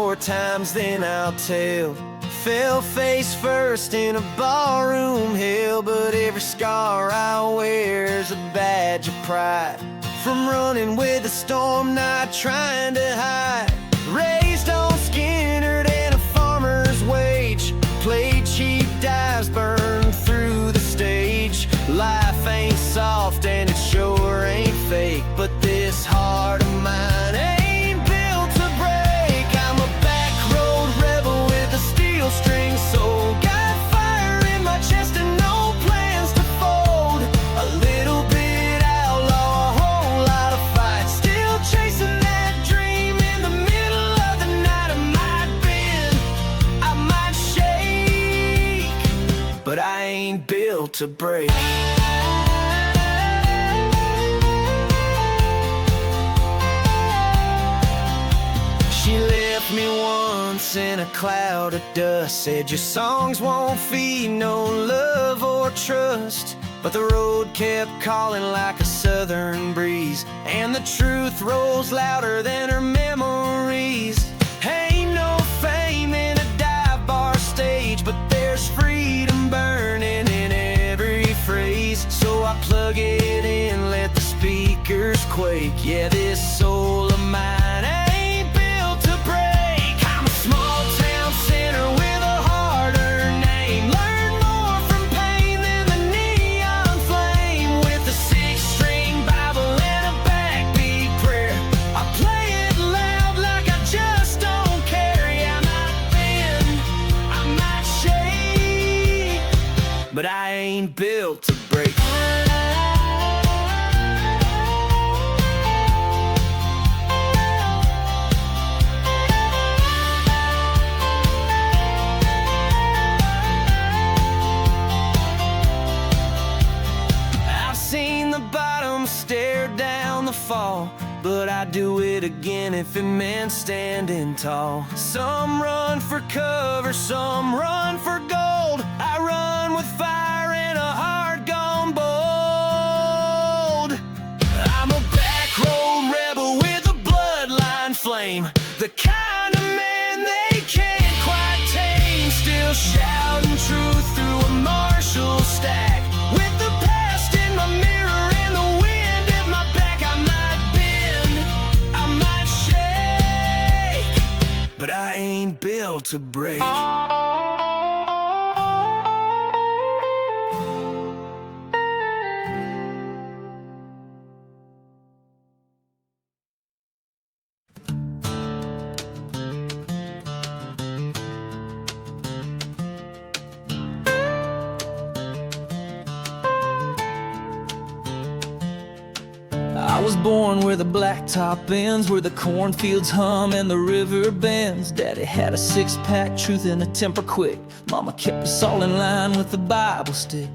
more times than I'll tell. Fell face first in a ballroom hell, but every scar I wear's a badge of pride. From running with the storm, not trying to hide. Raised on Skinner and a farmer's wage. Played cheap dives, burned through the stage. Life ain't soft and it sure ain't fake, but this heart of mine ain't built to break. I'm a back road rebel with a steel string soul. Got fire in my chest and no plans to fold. A little bit outlaw, a whole lot of fight. Still chasing that dream in the middle of the night. I might bend, I might shake, but I ain't built to break. She left me once in a cloud of dust. Said your songs won't feed no love or trust. But the road kept calling like a southern breeze, and the truth rolls louder than her memories. Ain't no fame in a dive bar stage, but there's freedom burning in every phrase. So I plug it in, let the speakers quake. Yeah, this soul of mine ain't built to break. I'm a small town sinner with a hard-earned name. Learn more from pain than the neon flame. With a six-string Bible and a backbeat prayer, I play it loud like I just don't care. Yeah, I might bend, I might shake, but I ain't built to break. Stare down the fall, but I'd do it again if it meant standing tall. Some run for cover, some run for gold. I run with fire and a heart gone bold. I'm a back road rebel with a bloodline flame, the kind of man they can't quite tame. Still shouting truth through a Marshall stack, with the past in my mirror and the wind at my back. I might bend, I might shake, but I ain't built to break. I was born where the blacktop ends, where the cornfields hum and the river bends. Daddy had a six-pack, truth in a temper quick. Mama kept us all in line with the Bible stick.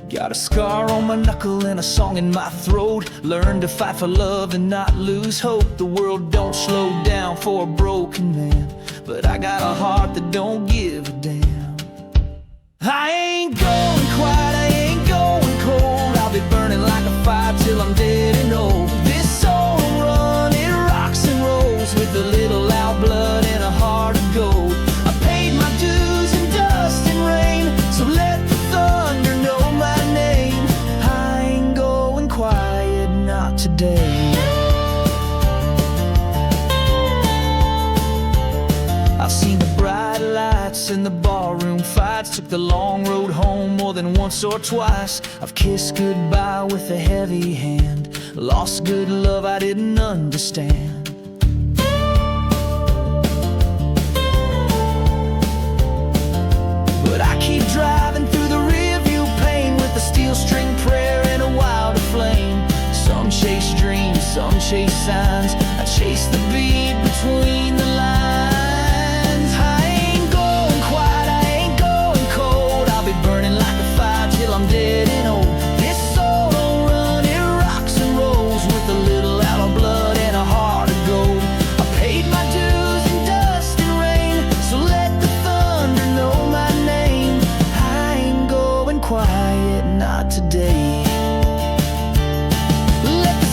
Got a scar on my knuckle and a song in my throat. Learned to fight for love and not lose hope. The world don't slow down for a broken man, but I got a heart that don't give a damn. I ain't going quiet, I ain't going cold. I'll be burning like a fire till I'm dead and old. This soul run, it rocks and rolls, with a little loud blood and a heart of gold. I paid my dues in dust and rain, so let the thunder know my name. I ain't going quiet, not today. I've seen the bright lights and the barroom fights, took the long road home more than once or twice. I've kissed goodbye with a heavy hand, lost good love I didn't understand. But I keep driving through the rearview pane, with a steel string prayer and a wilder flame. Some chase dreams, some chase signs, I chase the beat between the lines. I'm dead and old. This soul don't run, it rocks and rolls, with a little out of blood and a heart of gold. I paid my dues in dust and rain, so let the thunder know my name. I ain't going quiet, not today. Let the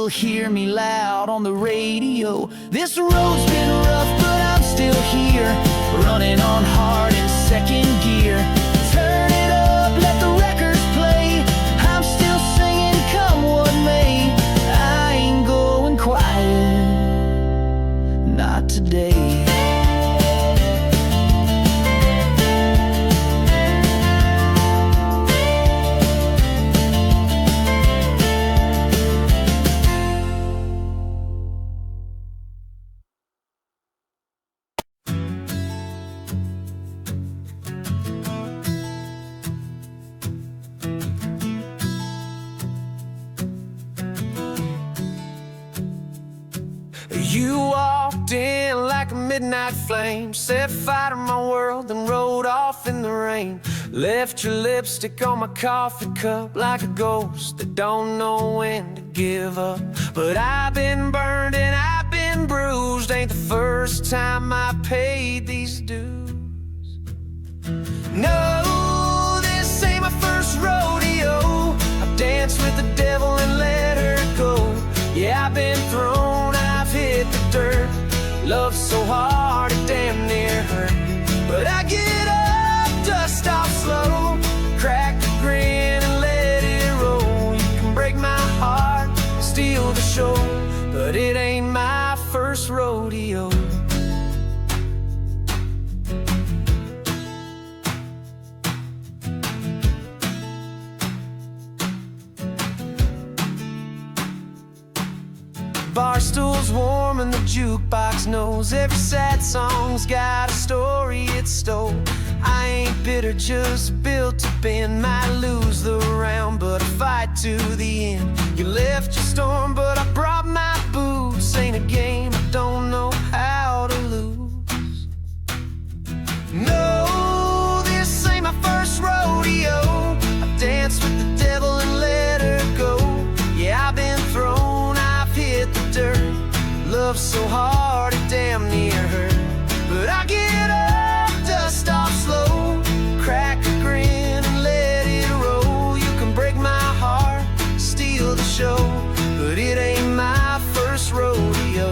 still hear me loud on the radio. This road's been rough, but I'm still here, running on hard in second gear. Turn it up, let the records play. I'm still singing, come what may. I ain't going quiet, not today. You walked in like a midnight flame, set fire to my world, then rode off in the rain. Left your lipstick on my coffee cup like a ghost that don't know when to give up. But I've been burned and I've been bruised. Ain't the first time I paid these dues. No, this ain't my first rodeo. I've danced with the devil and let her go. Yeah, I've been thrown, I've hit the dirt. Love so hard it damn near hurt. But I get up, dust off slow, crack the grin and let it roll. You can break my heart, steal the show, but it ain't my first rodeo. Bar stool's warm and the jukebox knows every sad song's got a story it stole. I ain't bitter, just built to bend. Might lose the round, but I fight to the end. You left your storm, but I brought my boots. Ain't a game I don't know how to lose. No, this ain't my first rodeo. I've danced with the devil and let her go. Yeah, I've been thrown, I've hit the dirt. Love so hard it damn near hurt. But I get up, dust off slow, crack a grin and let it roll. You can break my heart, steal the show, but it ain't my first rodeo.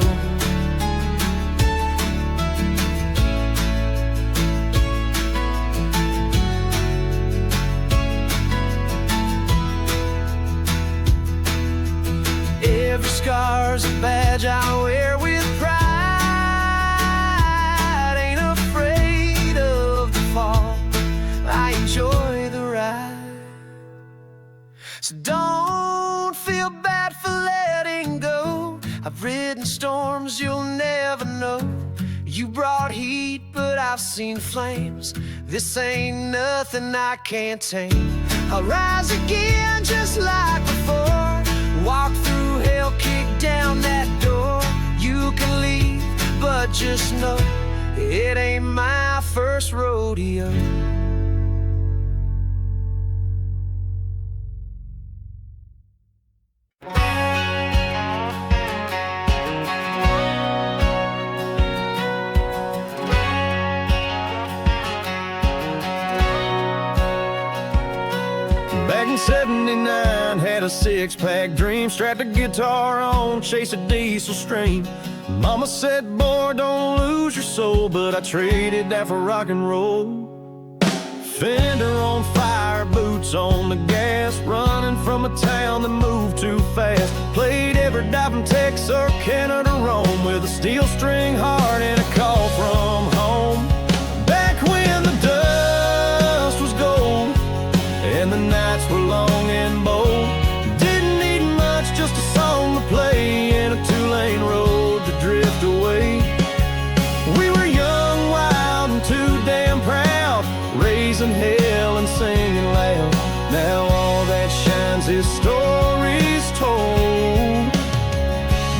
Every scar's a badge I wear with pride. Ain't afraid of the fall, I enjoy the ride. So don't feel bad for letting go. I've ridden storms you'll never know. You brought heat, but I've seen flames. This ain't nothing I can't tame. I'll rise again just like before. Walk through hell, kick down that door. You can leave, but just know it ain't my first rodeo. Back in '79, had a six-pack dream, strapped a guitar on, chase a diesel stream. Mama said, boy, don't lose your soul, but I traded that for rock and roll. Fender on fire, boots on the gas, running from a town that moved too fast. Played every dive from Texarkana to Rome, with a steel string heart and a call from home. Back when the dust was gold and the nights were long and bold, didn't need much, just a song to play and a two-lane road to drift away. We were young, wild, and too damn proud, raising hell and singing loud. Now all that shines is stories told.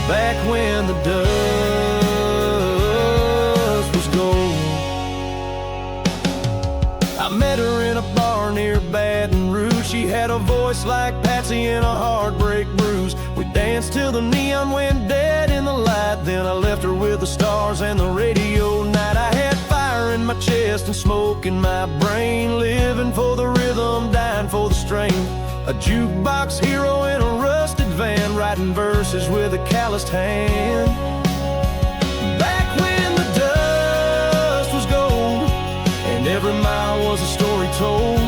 Back when the dust was gold. I met her in a bar near Baton Rouge. She had a voice like Patsy in a heartbreak bruise. We danced till the neon went dead in the light. Then I left her with the stars and the radio night. I had fire in my chest and smoke in my brain, living for the rhythm, dying for the strain. A jukebox hero in a rusted van, writing verses faces with a calloused hand. Back when the dust was gold and every mile was a story told.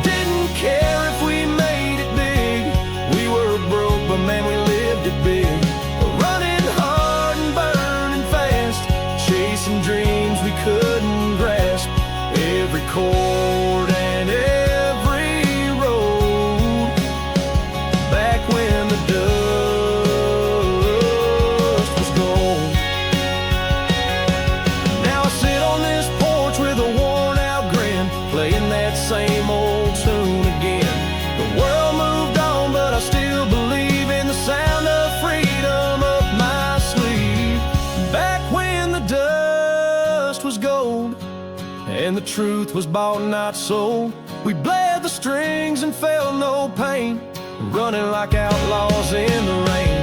Didn't care if we made it big. We were broke, but man, we lived it big. Running hard and burning fast, chasing dreams we couldn't grasp. Every chord and every road. Back when the dust was gold. Now I sit on this porch with a worn out grin, playing that same old tune again. The world moved on, but I still believe in the sound of freedom up my sleeve. Back when the dust was gold and the truth was bought, not sold. We bled the strings and felt no pain, running like outlaws in the rain.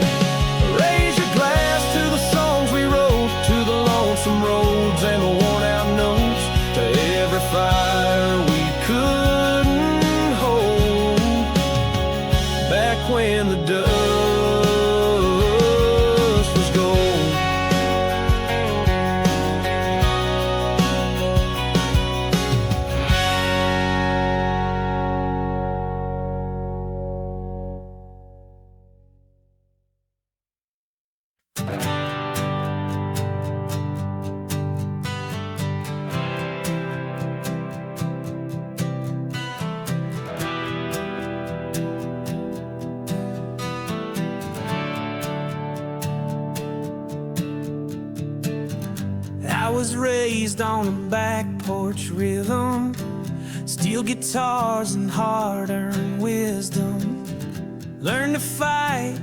Raise your glass to the songs we wrote, to the lonesome roads and the worn-out notes, to every fire we couldn't hold. Back when the dust was gold. I was raised on a back porch rhythm, steel guitars and hard-earned wisdom. Learn to fight,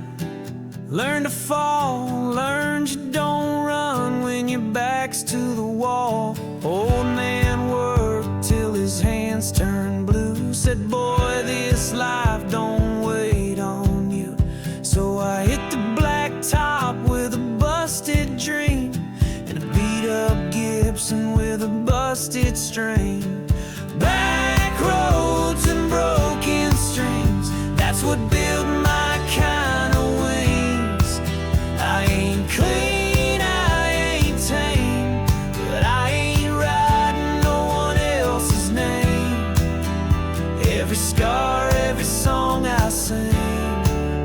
learn to fall, learned you don't run when your back's to the wall. Old man worked till his hands turned blue, said, boy, this life don't wait on you. So I hit the blacktop with a busted dream and a beat-up Gibson with a busted string. Back roads and broken strings, that's what built my kind of wings. I ain't clean, I ain't tame, but I ain't writing no one else's name. Every scar, every song I sing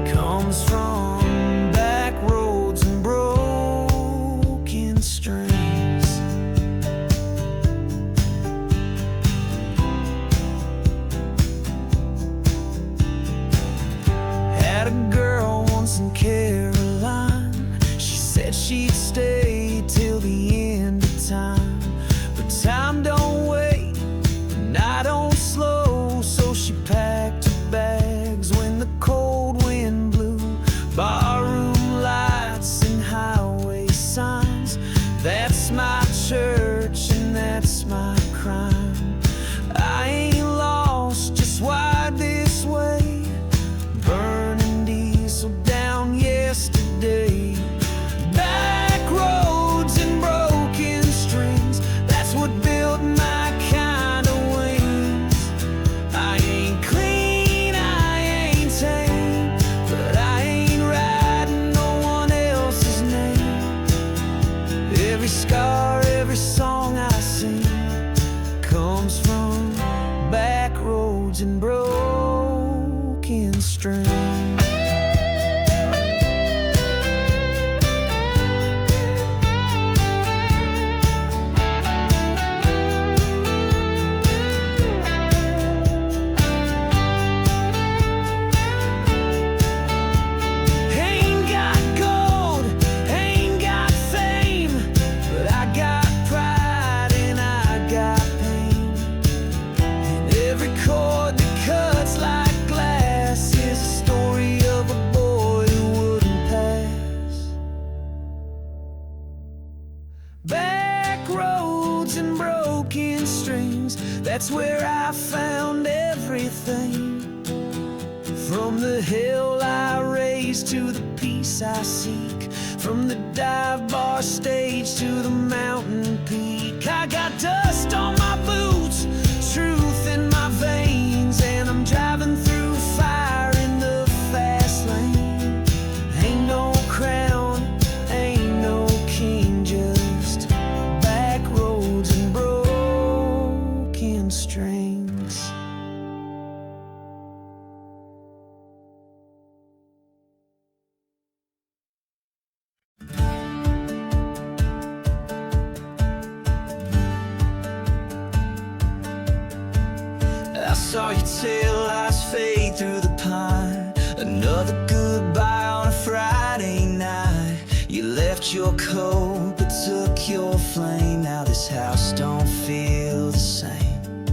comes from back roads and broken strings. Had a girl once in Caroline, she said she'd stay till the end of time. But time don't wait, and I don't slow, so she packed her bags when the cold wind blew. Barroom lights and highway signs, that's my church and that's my crime. I ain't lost, just wide this way, burning diesel down yesterday. Back roads and broken strings, that's what built my kind of wings. I ain't clean, I ain't tame, but I ain't writing no one else's name. Every scar, every song I sing comes from back roads and broken strings. Ain't got gold, ain't got fame, but I got pride and I got pain. And every chord that cuts like glass is a story of a boy who wouldn't pass. Back roads and broken strings, that's where I found everything. From the hill I raise to the peace I seek, from the dive bar stage to the mountain peak. I got dust on my boots, truth in my veins, and I'm driving through fire in the fast lane. Ain't no tail lights fade through the pine. Another goodbye on a Friday night. You left your coat but took your flame. Now this house don't feel the same.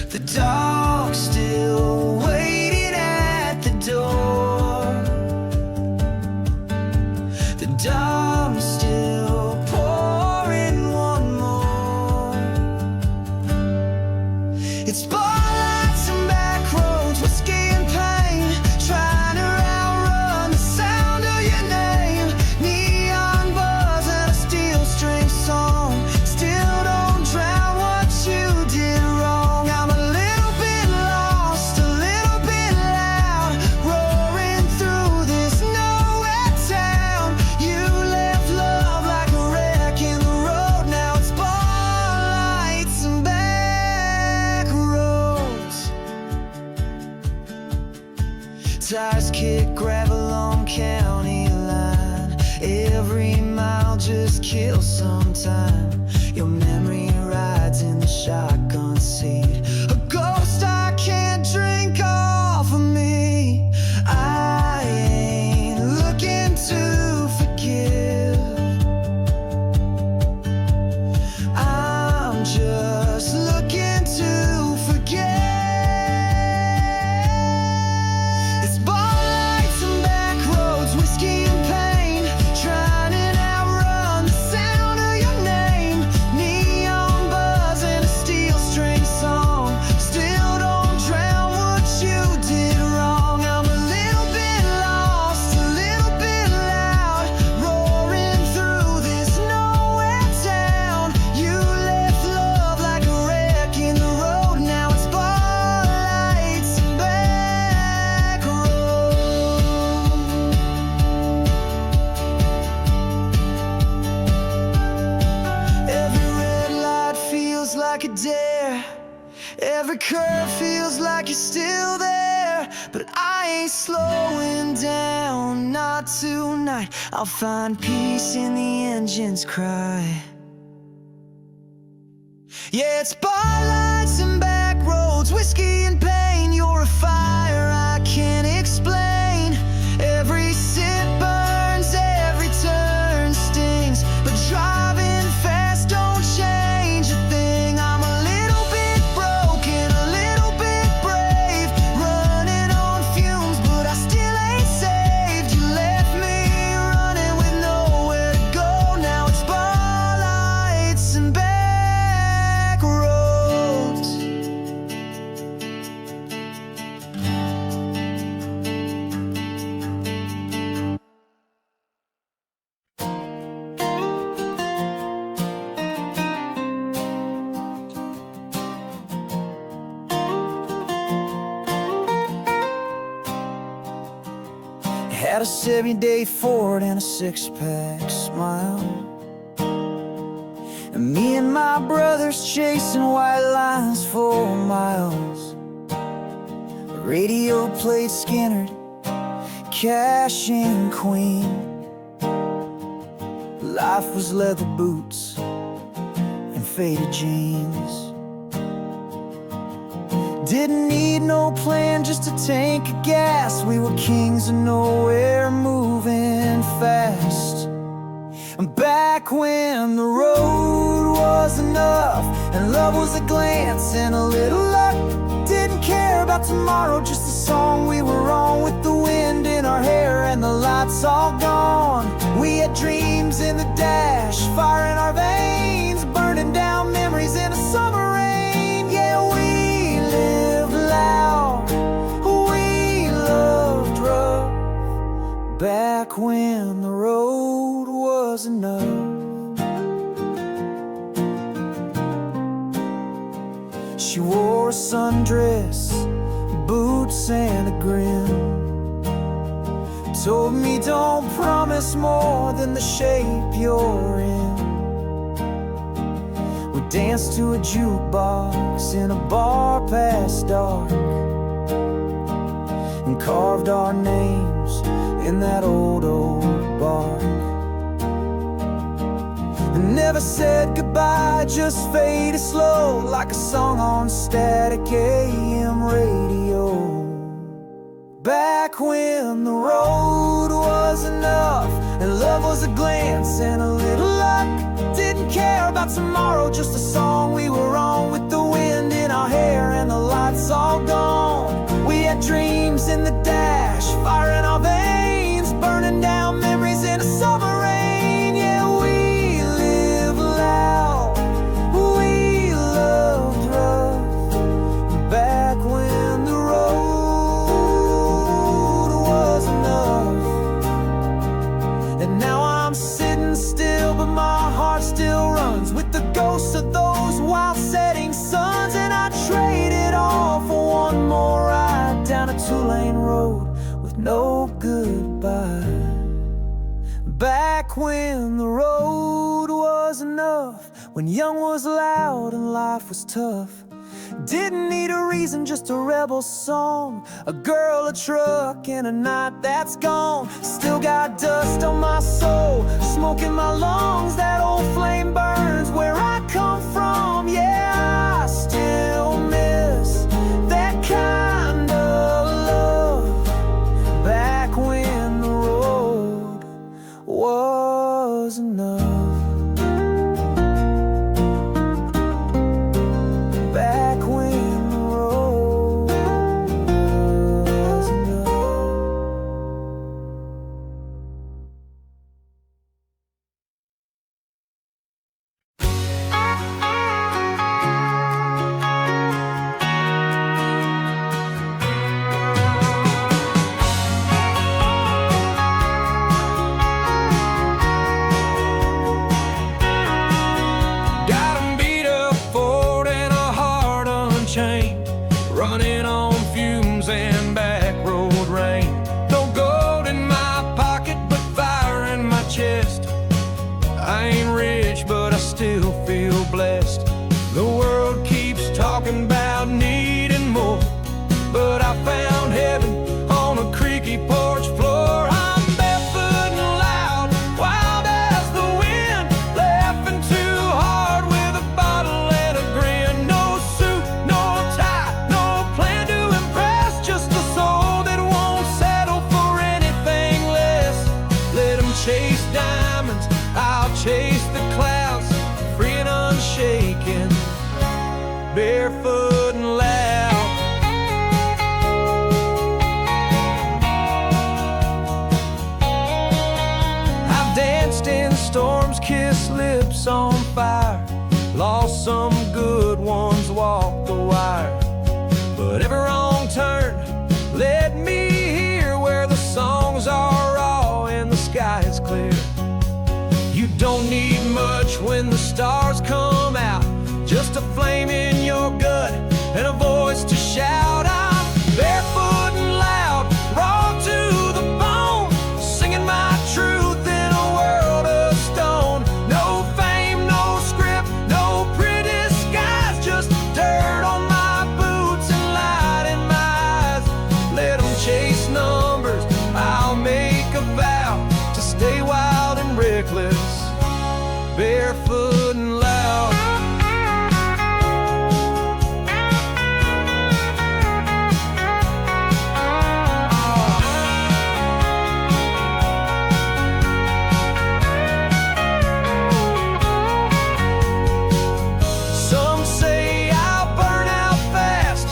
The dog's still waiting at the door. The dawn's still pouring one more. It's spotlights and back roads, whiskey and pain, trying to outrun the sound of your name. Neon buzz and a steel string song still don't drown what you did wrong. I'm a little bit lost, a little bit loud, roaring through this nowhere town. You left love like a wreck in the road. Now it's spotlights and back roads. Tires kick gravel on county line. Every mile just kills some time. Your memory rides in the shotgun seat, a ghost I can't drink off of me. I ain't looking to forgive, I'm just looking to forget. It's spotlights and back roads, whiskey and pain, trying to outrun the sound of your name. Neon buzz and a steel string song still don't drown what you did wrong. I'm a little bit lost, a little bit loud, roaring through this nowhere town. You left love like a wreck in the road. Now it's spotlights and back roads. Every red light feels like a dare. Every curve feels like you're still there. But I ain't slowing down, not tonight. I'll find peace in the engine's cry. Yeah, it's spotlights and back roads, whiskey and pain. You're a fire I can't explain. Every sip burns, every turn stings, but driving fast don't change a thing. I'm a little bit broken, a little bit brave, running on fumes, but I still ain't saved. You left me running with nowhere to go. Now it's spotlights and back roads. Had a 7-day Ford and a six-pack smile, and me and my brothers chasing white lines for miles. Radio played Skinner, Cash and Queen. Life was leather boots and faded jeans. Didn't need no plan, just a tank of gas. We were kings of nowhere, moving fast. And back when the road was enough, and love was a glance and a little luck. Didn't care about tomorrow, just the song we were on, with the wind in our hair and the lights all gone. We had dreams in the dash, fire in our veins, burning down memories in a summer rain. Yeah, we lived loud, we loved rough, back when the road was enough. She wore a sundress, boots and a grin. Told me don't promise more than the shape you're in. We danced to a jukebox in a bar past dark, and carved our names in that old bark. and never said goodbye, just faded slow like a song on static AM radio. Back when the road was enough and love was a glance and a little luck. Didn't care about tomorrow, just a song we were on, with the wind in our hair and the lights all gone. We had dreams in the dash, fire in our veins, burning down memories in a summer rain. Yeah, we live loud, we loved rough, back when the road was enough. And now I'm sitting still, but my heart still runs with the ghosts of those wild setting suns. And I trade it all for one more ride down a two-lane road with no goodbye. Back when the road was enough, when young was loud and life was tough. Didn't need a reason, just a rebel song, a girl, a truck, and a night that's gone. Still got dust on my soul, smoke in my lungs, that old flame burns where I come from. Yeah, I still miss that kind of love, back when the road was enough. Back when the road was enough. Got 'em beat up Ford and a heart unchained, running on fumes and back road rain. No gold in my pocket, but fire in my chest. I ain't rich, but I still feel blessed. The world keeps talking about needing more, but I found heaven on a creaky porch floor. I'm barefoot and loud, wild as the wind, laughing too hard with a bottle and a grin. No suit, no tie, no plan to impress, just a soul that won't settle for anything less. Let 'em chase diamonds, I'll chase the clouds, free and unshaken, barefoot and loud. I've danced in storms, kissed lips on fire, lost some good ones, walked the wire. But every wrong turn led me here, where the songs are raw and the sky is clear. You don't need much when the stars come out, just a flame in your gut and a voice to shout. I'm barefoot and loud, raw to the bone, singing my truth in a world of stone. No fame, no script, no pretty skies, just dirt on my boots and light in my eyes. Let 'em chase numbers, I'll make a vow to stay wild and reckless, barefoot and loud. Some say I'll burn out fast,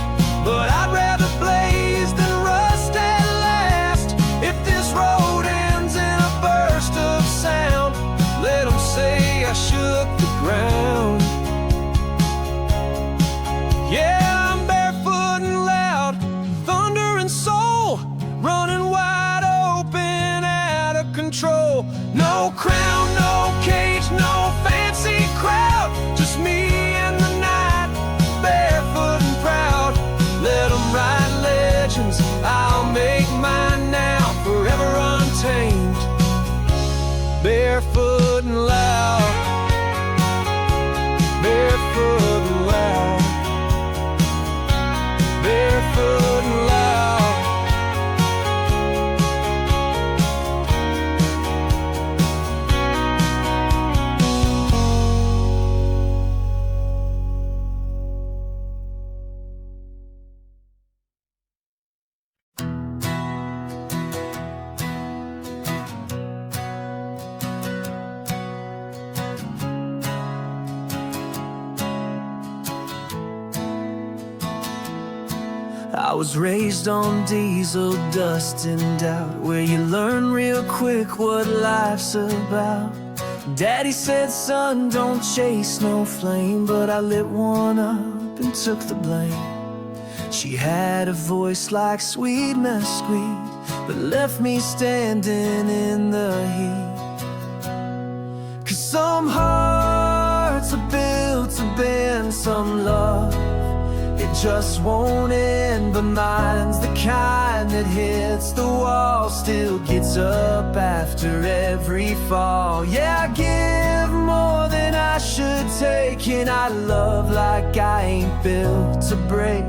but I'd rather blaze than rust at last. If this road ends in a burst of sound, let 'em say I shook the ground. Yeah, I'm barefoot and loud, thunder and soul, running wide open, out of control. No crown, no cage, no fancy crowd, just me and the night, barefoot and proud. Let 'em write legends, I'll make mine now, forever untamed, barefoot and loud, barefoot and loud, barefoot and loud. I was raised on diesel, dust and doubt, where you learn real quick what life's about. Daddy said, son, don't chase no flame, but I lit one up and took the blame. She had a voice like sweet mesquite, but left me standing in the heat. 'Cause some hearts are built to bend, some love, it just won't end. But mine's the kind that hits the wall, still gets up after every fall. Yeah, I give more than I should take, and I love like I ain't built to break.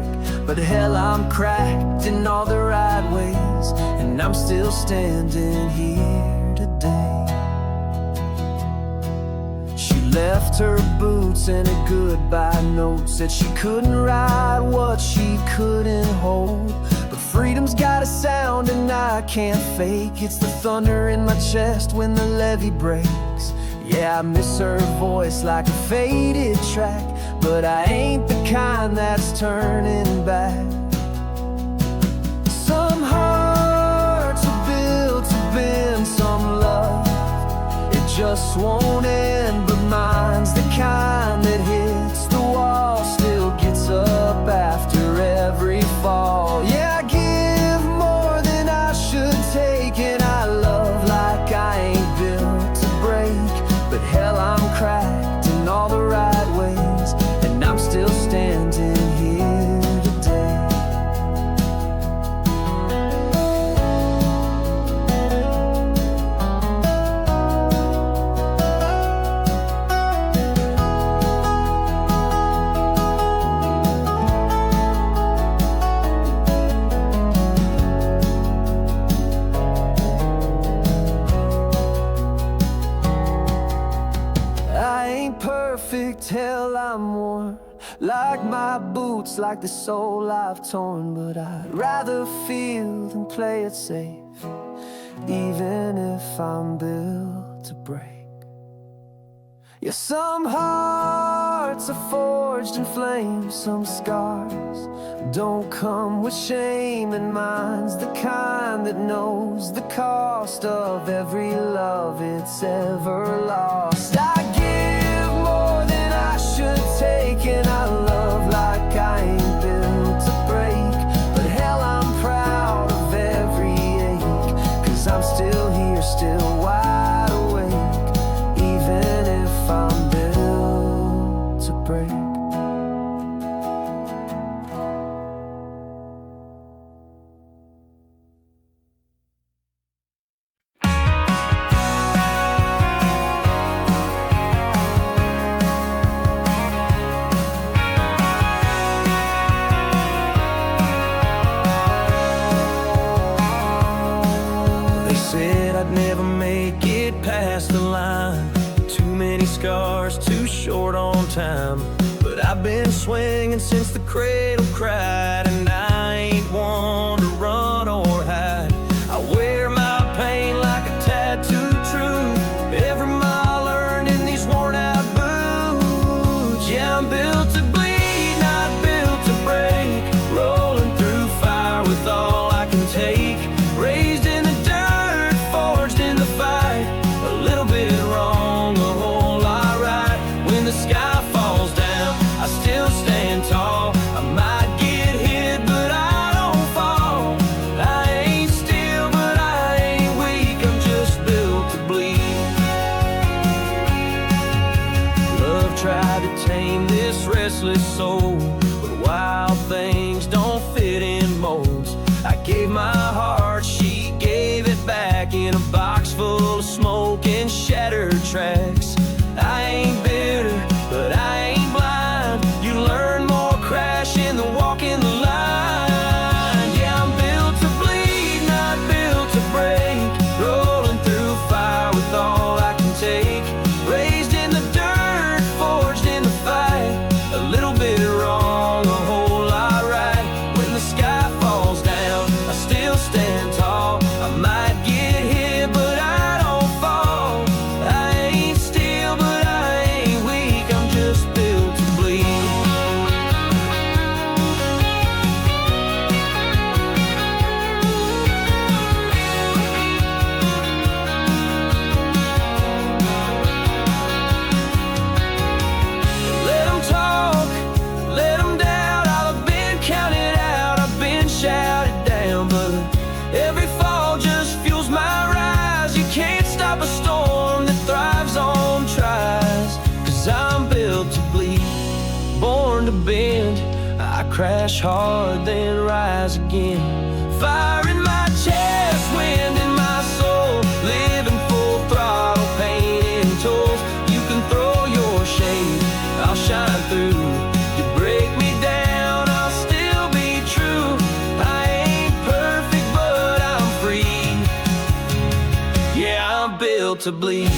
But hell, I'm cracked in all the right ways, and I'm still standing here today. She left her boots and a goodbye note, said she couldn't ride what she couldn't hold. But freedom's got a sound and I can't fake. It's the thunder in my chest when the levee breaks. Yeah, I miss her voice like a faded track, but I ain't the kind that's turning back. Some hearts are built to bend, some love, it just won't end. But mine's the kind that hits the wall, still gets up after every fall. Yeah, I give more than I should take, and I love like I ain't built to break. But hell, I'm cracked in all the right ways, and I'm still standing here today. Perfect, hell, I'm worn, like my boots, like the soul I've torn. But I'd rather feel than play it safe, even if I'm built to break. Yeah, some hearts are forged in flame, some scars don't come with shame. And mine's the kind that knows the cost of every love it's ever lost. I give more than I should take, and I love like I ain't built to break. But hell, I'm proud of every ache, 'cause I'm still here, still wide awake, even if I'm built to break. Said I'd never make it past the line, too many scars, too short on time. But I've been swinging since the cradle cried, and I ain't one to run or hide. I wear my pain like a tattoo true, every mile earned in these worn out boots. Yeah, I'm built to bleed, not built to break, rolling through fire with all I can take. Raised in the dirt, forged in the fight, a little bit wrong, a whole lot right. When the sky falls down, I still stand tall. I might get hit, but I don't fall. I ain't still, but I ain't weak, I'm just built to bleed. Love tried to tame this restless soul, but wild things don't fit in molds. I gave my heart, she gave it back, in a box full of smoke and shattered tracks. I ain't bitter, but I ain't blind. You learn more crashing than walking the line. Yeah, I'm built to bleed, not built to break, rolling through fire with all I can take. Raised in the dirt, forged in the fight, a little bit wrong, a whole lot right. When the sky falls down, I still stand tall. I might get hit, but I don't fall. I ain't still. crash hard, then rise again. Fire in my chest, wind in my soul, living full throttle, painting tools. You can throw your shade, I'll shine through. You break me down, I'll still be true. I ain't perfect, but I'm free. Yeah, I'm built to bleed.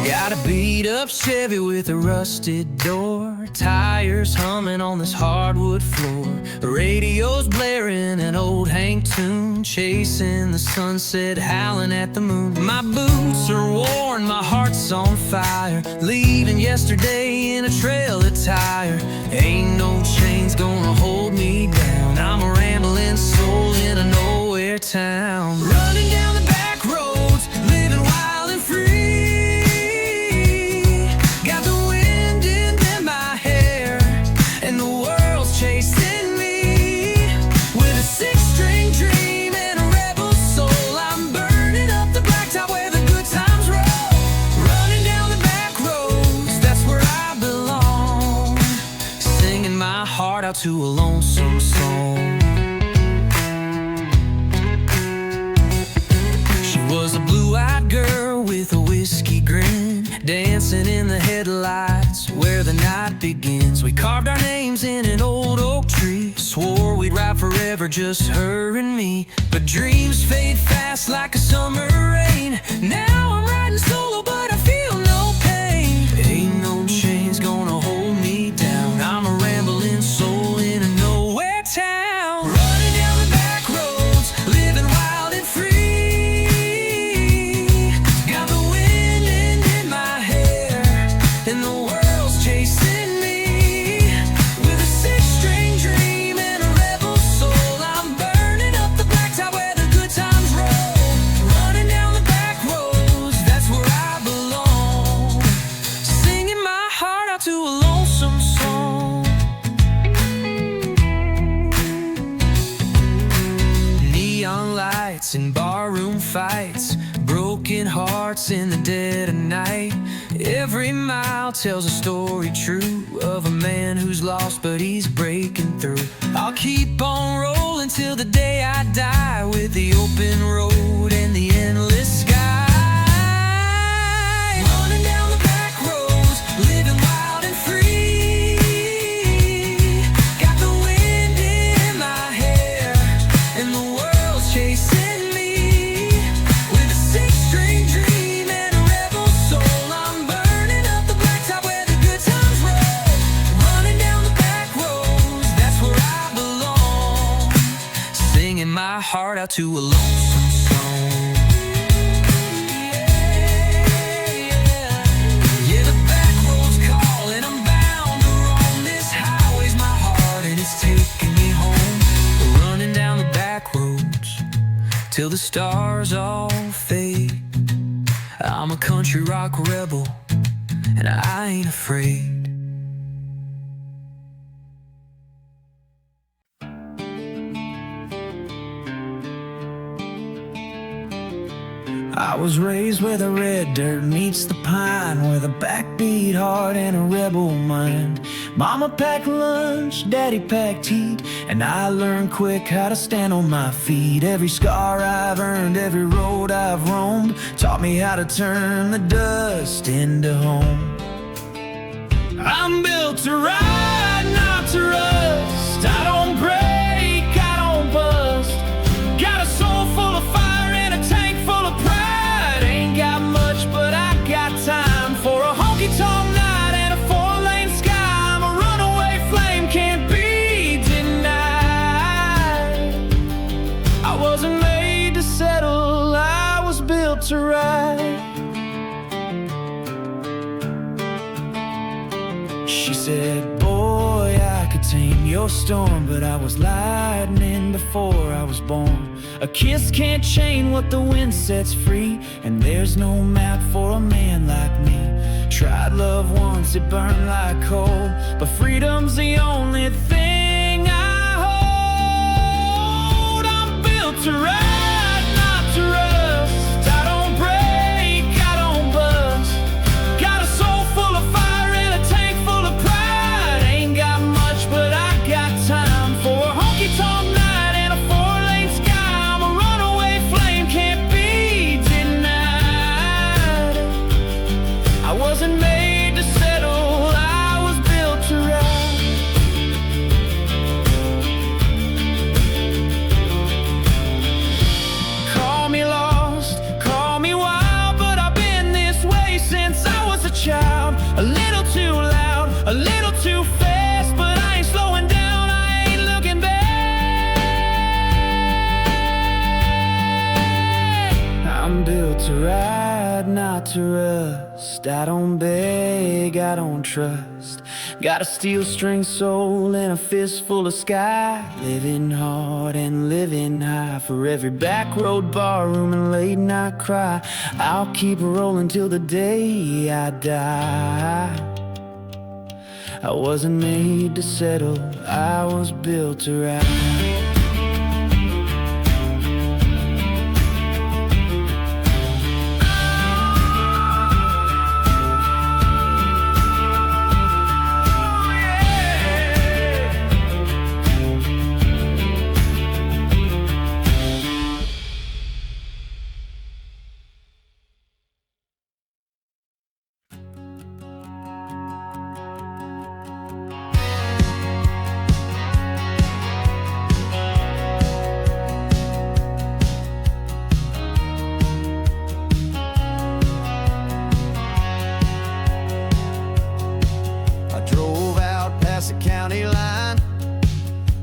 Got a beat up Chevy with a rusted door, tires humming on this hardwood floor. The radio's blaring an old Hank tune, chasing the sunset, howling at the moon. My boots are worn, my heart's on fire, leaving yesterday in a trail attire. Ain't no chains gonna hold me down, I'm a rambling soul in a nowhere town. Running down the back roads, living wild and free. Chasing me with a six-string dream and a rebel soul. I'm burning up the blacktop where the good times roll. Running down the back roads, that's where I belong. Singing my heart out to a lonesome song. She was a blue-eyed girl with a whiskey grin, dancing in the headlights where the night begins. We carved our names in an old oak tree, swore we'd ride forever, just her and me. But dreams fade fast like a summer rain. Now I'm riding solo, but I feel no pain. Ain't no chains gonna hold me down, I'm a rambling soul in a nowhere town. Running down the back roads, living wild and free. Got the wind in my hair, and the world's chasing me with a six-string dream and a rebel soul. I'm burning up the blacktop where the good times roll. Running down the back roads, that's where I belong. Singing my heart out to a lonesome song. Neon lights and barroom fights, broken hearts in the dead of night. Every mile tells a story true of a man who's lost but he's breaking through. I'll keep on rolling till the day I die, with the open road and the endless sky. Running down the back roads, living wild and free. Got the wind in my hair, and the world's chasing me with a six-string dream and a rebel soul. I'm burning up the blacktop where the good times roll. Running down the back roads, that's where I belong. Singing my heart out to a lonesome song. Yeah, the back roads call and I'm bound to roam. This highway's my heart and it's taking me home. Running down the back roads till the stars all fade. I'm a country rock rebel and I ain't afraid. I was raised where the red dirt meets the pine, with a backbeat heart and a rebel mind. Mama packed lunch, daddy packed heat, and I learned quick how to stand on my feet. Every scar I've earned, every road I've roamed, taught me how to turn the dust into home. I'm built to ride, not to rust. I don't break, I don't bust. Got a soul full of fire and a tank full of pride. Ain't got much, but I got time for a honky-tonk night and a four-lane sky. I'm a runaway flame, can't be denied. I wasn't made to settle, I was built to ride. She said, boy, I could tame your storm, but I was lightning before I was born. A kiss can't chain what the wind sets free, and there's no map for a man like me. Tried love once, it burned like coal, but freedom's the only thing I hold. I'm built to ride, not to rust. I don't break, I don't bust. Got a soul full of fire and a tank full of pride. Ain't got much, but I got time for a honky-tonk night and a four-lane sky. I'm a runaway flame, can't be denied. I wasn't made to settle, I was built to ride. Call me lost, call me wild, but I've been this way since I was a child. A little too loud, a little too fast, but I ain't slowing down, I ain't looking back. I'm built to ride, not to rust. I don't beg, I don't trust. Got a steel string soul and a fistful of sky. Living hard and living high. For every back road barroom and late night cry, I'll keep rolling till the day I die. I wasn't made to settle, I was built to ride. The county line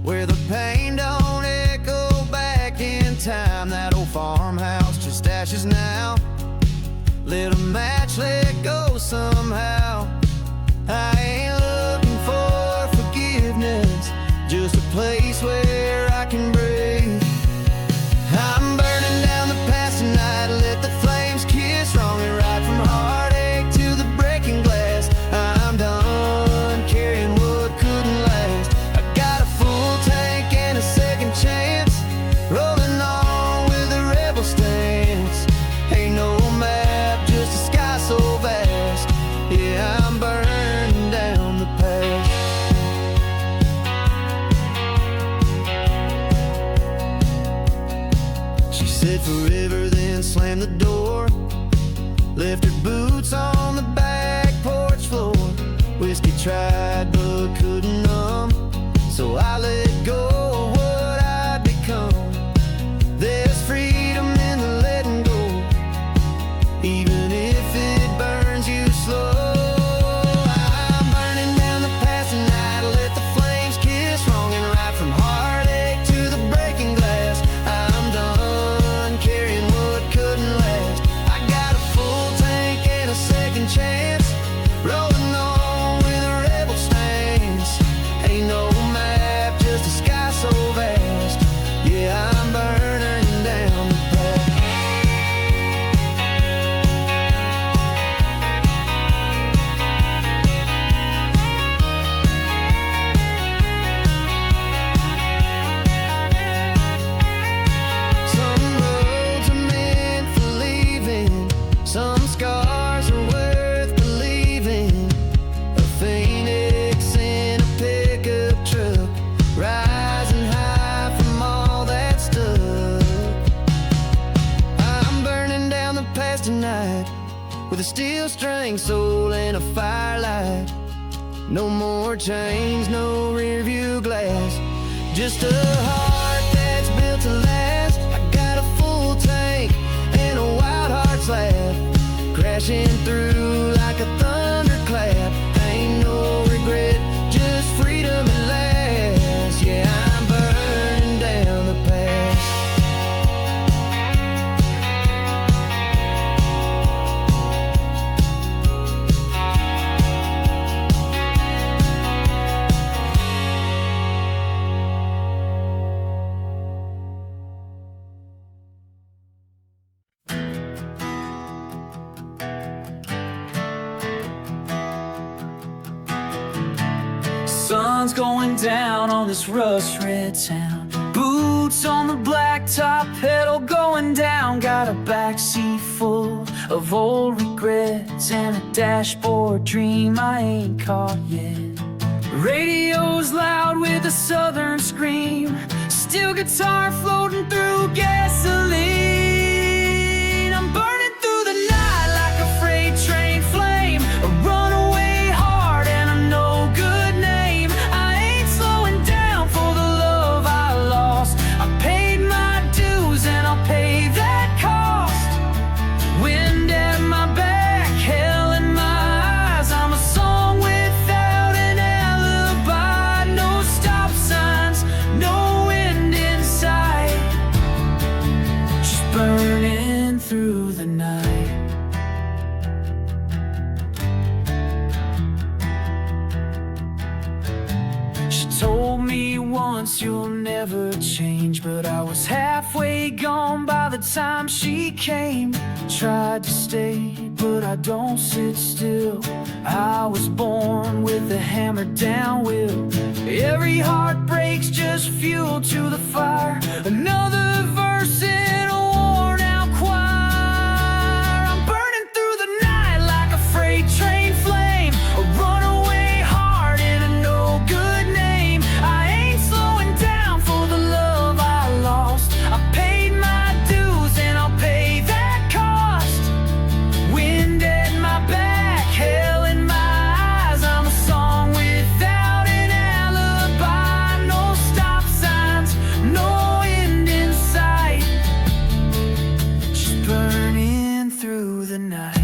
where the pain don't echo back in time. That old farmhouse just ashes now. Lit a match, let go somehow. I ain't looking for forgiveness, just a place where I can breathe. I'm burning down the past tonight, let the flames kiss wrong and right, from heartache to the breaking glass. I'm done carrying what couldn't last. I got a full tank and a second chance, rolling on with a rebel stance. Ain't no map, just a sky so vast. Yeah, I'm burning down the past. She said forever, then slammed the door. Left her boots on the back porch floor. Whiskey tried but couldn't numb, so I let go of what I'd become. There's freedom in the letting go, even if it burns you slow. I'm burning down the past tonight, let the flames kiss wrong and right, from heartache to the breaking glass. I'm done carrying what couldn't last. I got a full tank and a second chance, rolling on with a rebel stance. Ain't no map, just a sky so vast. Yeah, I'm burning down the past. Some roads are meant for leaving, some scars are worth believing. A phoenix in a pickup truck, rising high from all that stuff. I'm burning down the past tonight, with a steel string soul and a firelight. No more chains, no rear view glass, just a heart that's built to last. I got a full tank and a wild heart's laugh, crashing through like a thunderclap. Ain't no regret, just freedom at last. Yeah, I'm burning down the past. sun's going down on this rust-red town. Boots on the blacktop, pedal going down. Got a backseat full of old regrets and a dashboard dream I ain't caught yet. Radio's loud with a southern scream, steel guitar floating through gasoline. I'm burning through the night like a freight train flame, a runaway heart and a no good name. I ain't slowing down for the love I lost. I paid my dues and I'll pay that cost. Wind at my back, hell in my eyes. I'm a song without an alibi. No stop signs, no wind inside, just burning through the night. She told me once you'll never change, but I was halfway gone by the time she came. Tried to stay, but I don't sit still. I was born with a hammered down will. Every heart breaks just fuel to the fire. Another verse in a worn out choir. I'm burning through the night like a freight train flame, a runaway heart and a no good name. I ain't slowing down for the love I lost. I paid my dues and I'll pay that cost. Wind at my back, hell in my eyes. I'm a song without an alibi. No stop signs, no end in sight, just burning through the night.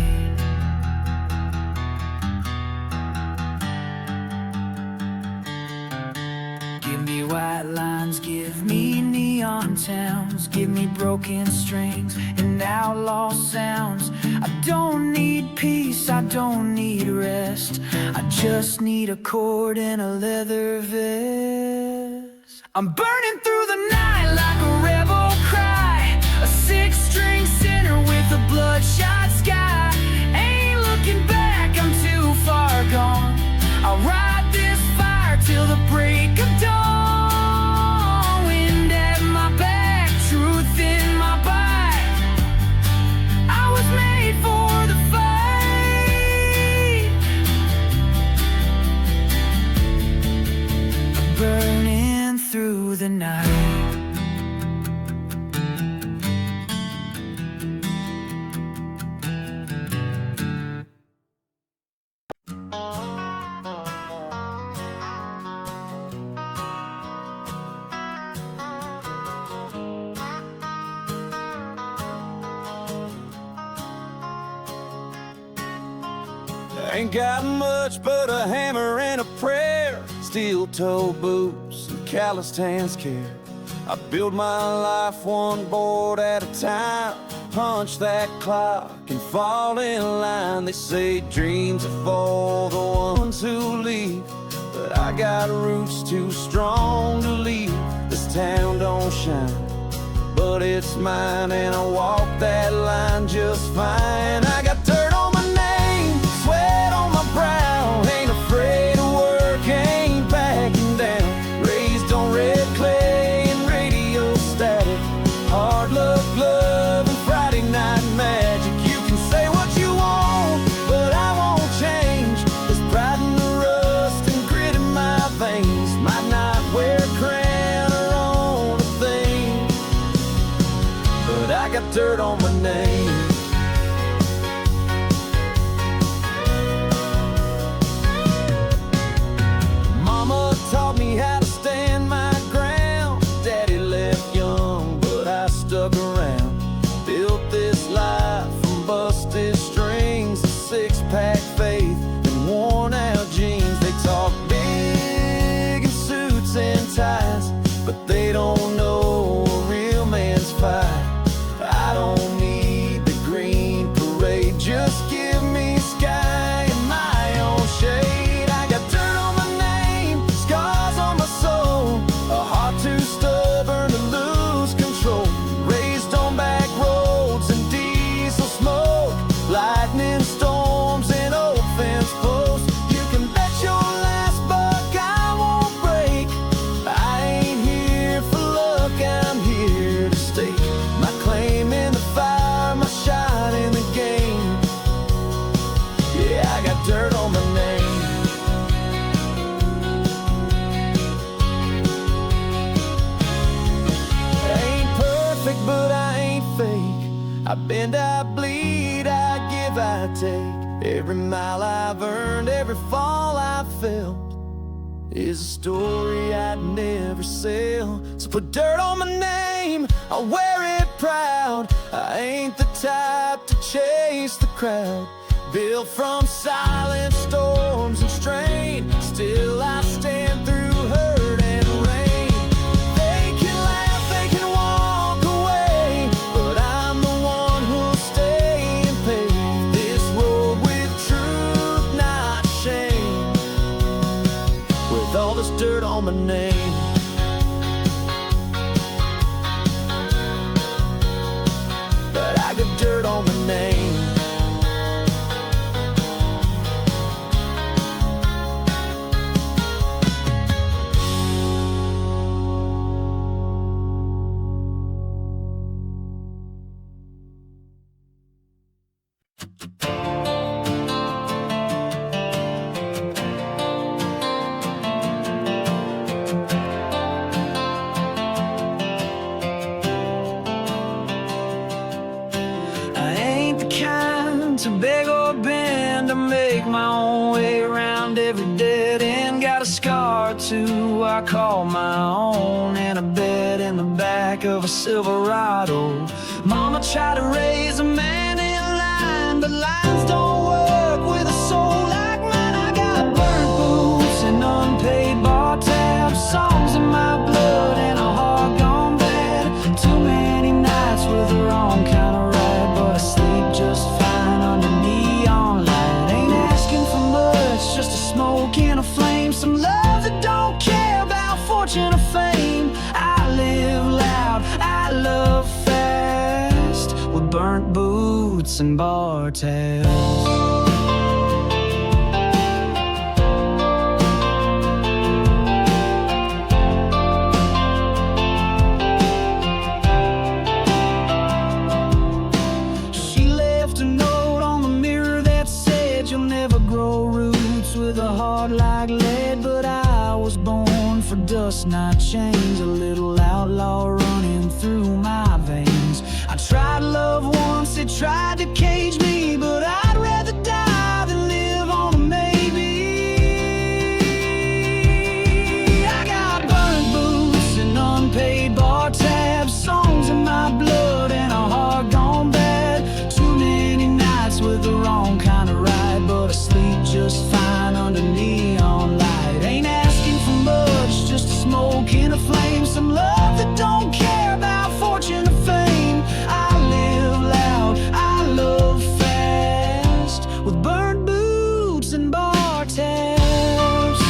Give me white lines, give me neon towns, give me broken strings and outlaw sounds. I don't need peace, I don't need rest. I just need a cord and a leather vest. I'm burning through the night like a rebel cry, a six-string sinner with a bloodshot sky. Ain't looking back, I'm too far gone. I'll ride this fire till the break of dawn. Wind at my back, truth in my bite. I was made for the fight. Burning through the night. Ain't got much but a hammer and a prayer, steel-toe boots and calloused hands care. I build my life one board at a time, punch that clock and fall in line. They say dreams are for the ones who leave, but I got roots too strong to leave. This town don't shine, but it's mine, and I walk that line just fine. I got dirt on my name, sweat on my brow, ain't afraid of work, ain't backing down. Raised on red clay and radio static, hard luck, love, and Friday night magic. You can say what you want, but I won't change. There's pride in the rust and grit in my veins. Might not wear a crown or own a thing, but I got dirt on my name. Mama taught me how to stand my ground. Daddy left young, but I stuck around. Built this life from busted strings, a six-pack faith and worn-out jeans. They talk big in suits and ties, but they don't know a real man's fight. I don't need the green parade, just give me sky and my own shade. I got dirt on my name, scars on my soul, a heart too stubborn to lose control. Raised on back roads and diesel smoke, lightning storms and take, every mile I've earned, every fall I've felt is a story I'd never sell. So put dirt on my name, I'll wear it proud. I ain't the type to chase the crowd. Built from silent storms and strain, still I stand through hurt and rain. They can laugh, they can walk away, but I'm the one who'll stay and pave this road with truth, not shame, with all this dirt on my name. But I got dirt on my name. To beg or bend, to make my own way around every dead end. Got a scar or two I call my own, and a bed in the back of a Silverado. Mama tried to raise a man in line, but lines don't work with a soul like mine. I got burnt boots and unpaid bar tabs, songs in my blood and a heart gone bad. Too many nights with the wrong kind of ride, but I sleep just fine. Just a smoke and a flame, some love that don't care about fortune or fame. I live loud, I love fast, with burnt boots and bar tabs. She left a note on the mirror that said, "You'll never grow roots with a heart like lead." But I was born for dust, not chains, a little outlaw running through my veins. I tried love once, it tried to cage me, but I'd rather die than live on a maybe. I got burnt boots and unpaid bar tabs, songs in my blood and a heart gone bad. Too many nights with the wrong kind of ride, but I sleep just fine under neon light. Ain't asking for much, just a smoke and a flame, some love that don't care about fortune or fame. I live loud, I love fast, with burnt boots and bar tabs.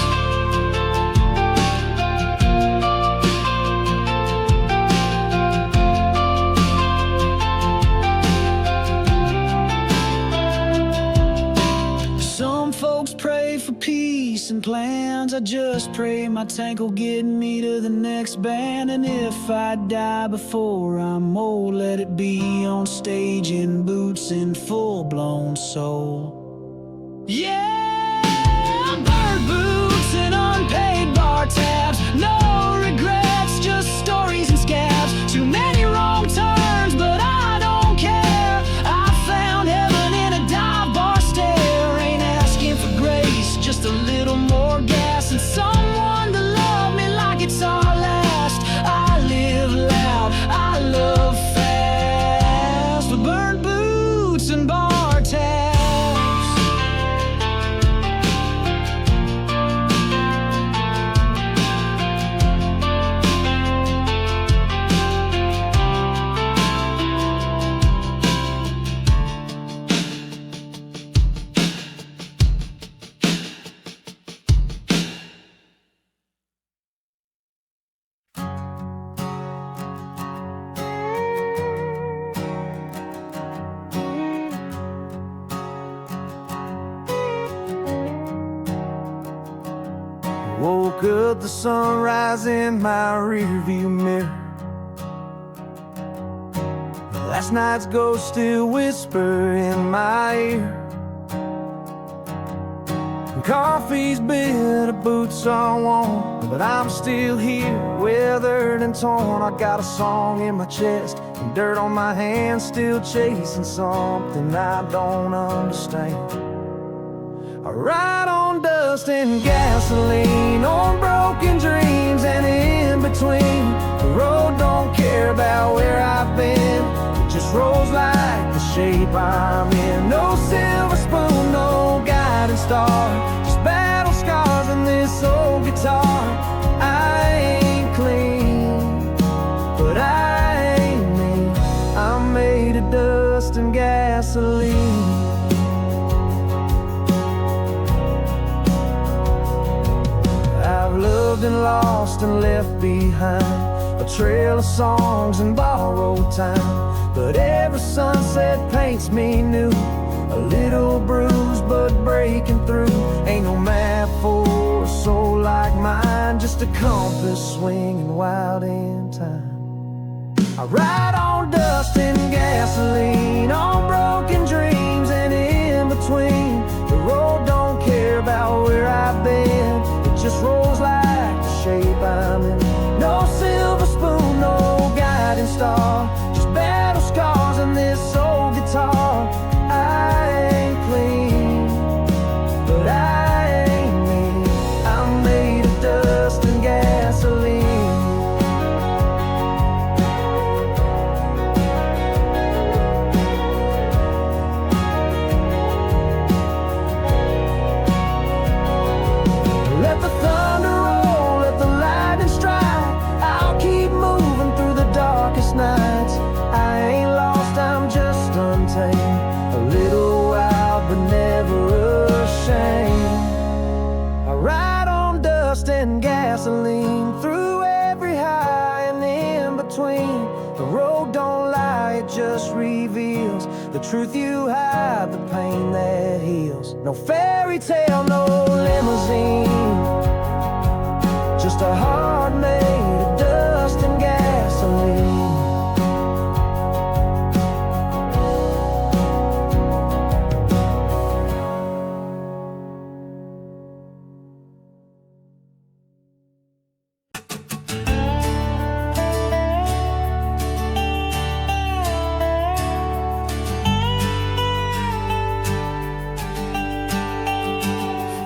Some folks pray for peace and plans, I just pray my tank will get me to the next band. And if I die before I'm old, let it be on stage in boots and full-blown soul. Yeah, burnt boots and unpaid bar tabs, no regrets, just stories and scabs. Too many wrong turns, but I don't care. I found heaven in a dive bar stare. Ain't asking for grace, just a little more gas, and someone to love me like it's our last. I live loud, I love fast, with burnt boots and bar tabs. Woke up, the sunrise in my rearview mirror. Last night's ghost still whisper in my ear. Coffee's bitter, boots are warm, but I'm still here, weathered and torn. I got a song in my chest, and dirt on my hands, still chasing something I don't understand. I ride on dust and gasoline, on broken dreams and in between. The road don't care about where I've been, it just rolls like the shape I'm in. No silver spoon, no guiding star, just battle scars and this old guitar. I ain't clean, but I ain't me. I'm made of dust and gasoline. I've loved and lost and left behind a trail of songs and borrowed time, but every sunset paints me new, a little bruised but breaking through. Ain't no map for a soul like mine, just a compass swinging wild in time. I ride on dust and gasoline, on broken dreams and in between. The road don't care about where I've been, it just rolls like the shape I'm in. No silver spoon, no guiding star, just battle scars and this old guitar. I ain't clean, but I ain't me. I'm made of dust and gasoline. Let the thunder roll, let the lightning strike, I'll keep moving through the darkest nights. I ain't lost, I'm just untamed, a little wild but never ashamed. I ride on dust and gasoline, through every high and in between. The road don't lie, it just reveals the truth you hide, the pain that heals. No fairy tale, no limousine, just a heart made of dust and gasoline.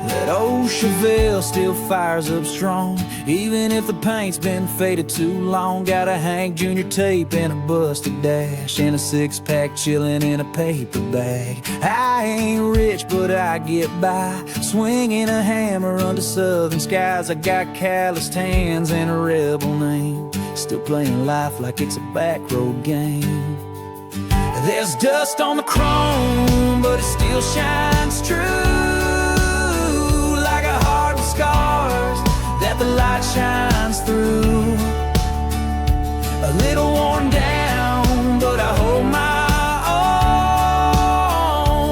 That old Chevelle still fires up strong, even if the paint's been faded too long. Got a Hank Jr. tape and a busted dash, and a six-pack chillin' in a paper bag. I ain't rich, but I get by, swinging a hammer under southern skies. I got calloused hands and a rebel name, still playing life like it's a back road game. There's dust on the chrome, but it still shines true, scars that the light shines through. A little worn down, but I hold my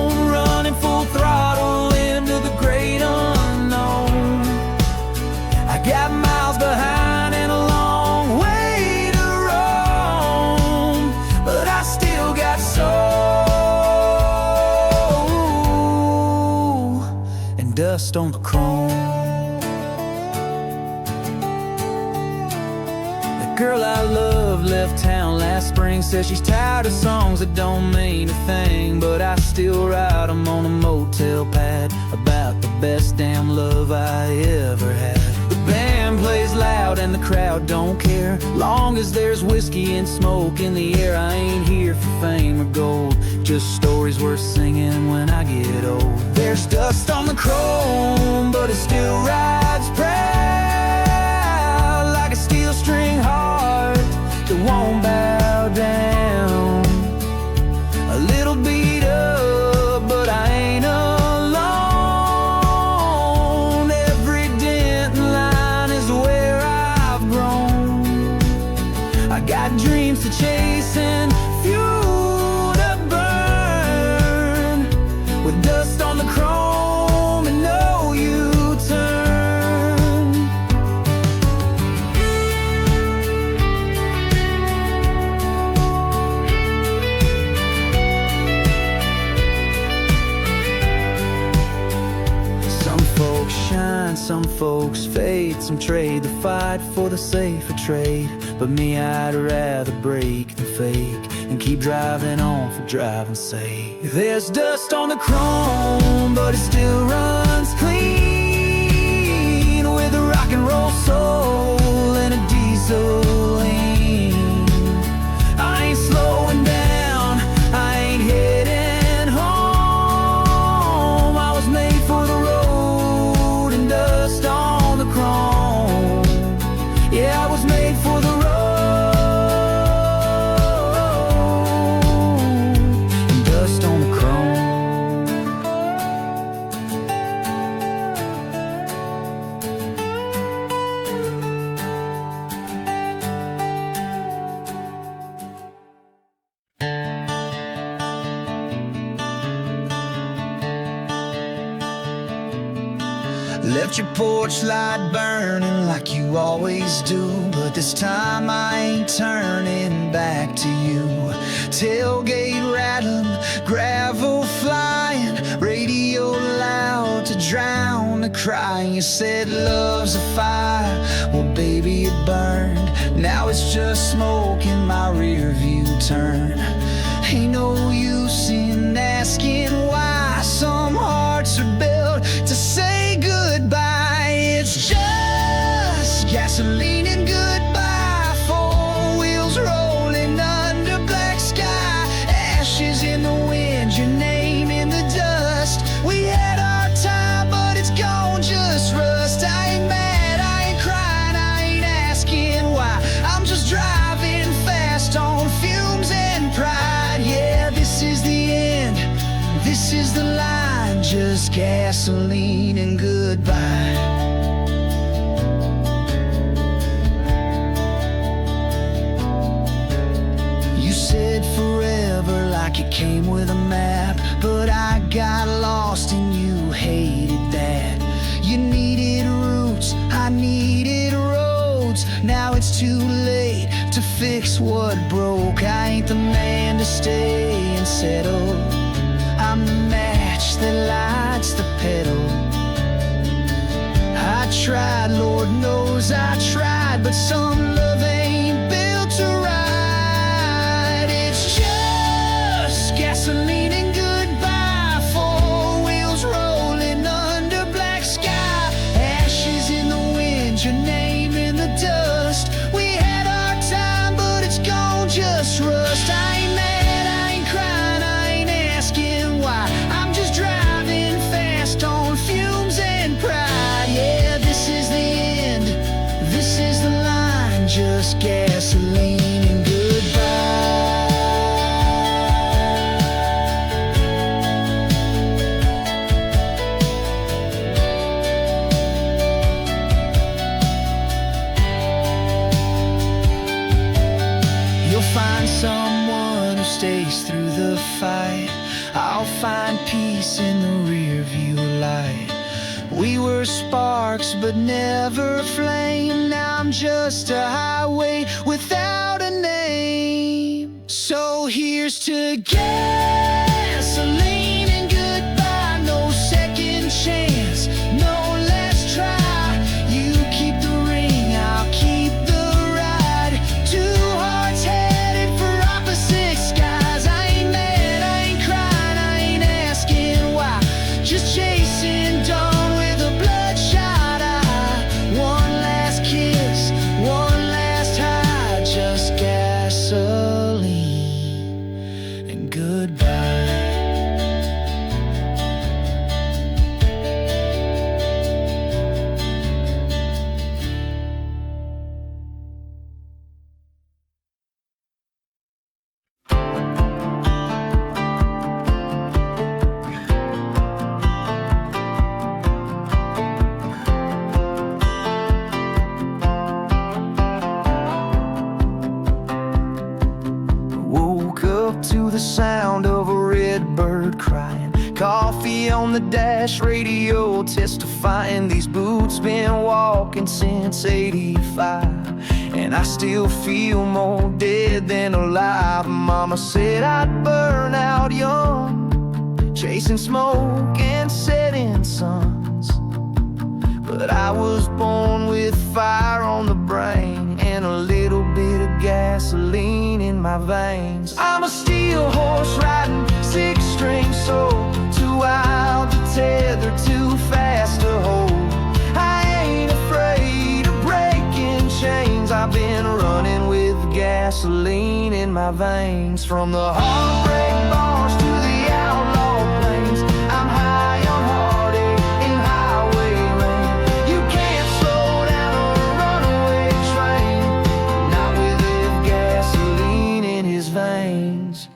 own, running full throttle into the great unknown. I got miles behind and a long way to roam, but I still got soul and dust on the chrome. Girl I love left town last spring, says she's tired of songs that don't mean a thing, but I still write them on a motel pad about the best damn love I ever had. The band plays loud and the crowd don't care, long as there's whiskey and smoke in the air. I ain't here for fame or gold, just stories worth singing when I get old. There's dust on the chrome, but it still rides proud, like a steel string heart that won't bow down. A little beat up, but I ain't alone. Every dent and line is where I've grown. I got dreams to chase and fuel to burn, with dust on the chrome find some folks fade, some trade the fight for the safer trade. But me, I'd rather break than fake, and keep driving on for driving's sake. There's dust on the chrome, but it still runs clean, with a rock and roll soul and a diesel lean. I ain't slowing down, I ain't heading home. I was made for the road and dust on the chrome. Yeah, I was made for the road and dust on the chrome. Left your porch light burning like you always do, but this time I ain't turning back to you. Tailgate rattling, gravel flying, radio loud to drown the crying. You said love's a fire, well baby it burned. Now it's just smoke in my rear view turn. Ain't no use in asking why some hearts are built to say goodbye. It's just gasoline and goodbye. Four wheels rolling under black sky, ashes in the wind, your name in the dust. We had our time, but it's gone, just rust. I ain't mad, I ain't crying, I ain't asking why. I'm just driving fast on fumes and pride. Yeah, this is the end, this is the line, just gasoline and goodbye. You said forever like it came with a map, but I got lost and you hated that. You needed roots, I needed roads. Now it's too late to fix what broke. I ain't the man to stay and settle, I'm the match that lights the pedal. I tried, Lord knows I tried, but some love ain't built to ride. It's just gasoline and goodbye. Four wheels rolling under black sky, ashes in the wind, your name in the dust. We had our time, but it's gone, just rust. I ain't mad, I ain't crying, I ain't asking why. I'm just driving fast on fumes and pride. Yeah, this is the end, this is the line, just gasoline and goodbye. You'll find someone who stays through the fight. I'll find peace in the rear view light. We were sparks but never a flame. Now I'm just a highway without a name. So here's to gasoline and goodbye. No second chance, no last try. You keep the ring, I'll keep the ride. Two hearts headed for opposite skies. I ain't mad, I ain't crying, I ain't asking why. Just chasing dawn with a bloodshot eye. One last kiss, one last high, just gasoline and goodbye. Woke up to the sound of a red bird crying. Coffee on the dash, radio testifying. These boots been walking since '85, and I still feel more dead than alive. Mama said I'd burn out young, chasing smoke and setting suns, but my veins. I'm a steel horse riding, six-string soul, too wild to tether, too fast to hold. I ain't afraid of breaking chains. I've been running with gasoline in my veins. From the heartbreak bars to the outlaw plains, I'm high on heartache and highway rain. You can't slow down a runaway train, not with gasoline in his veins.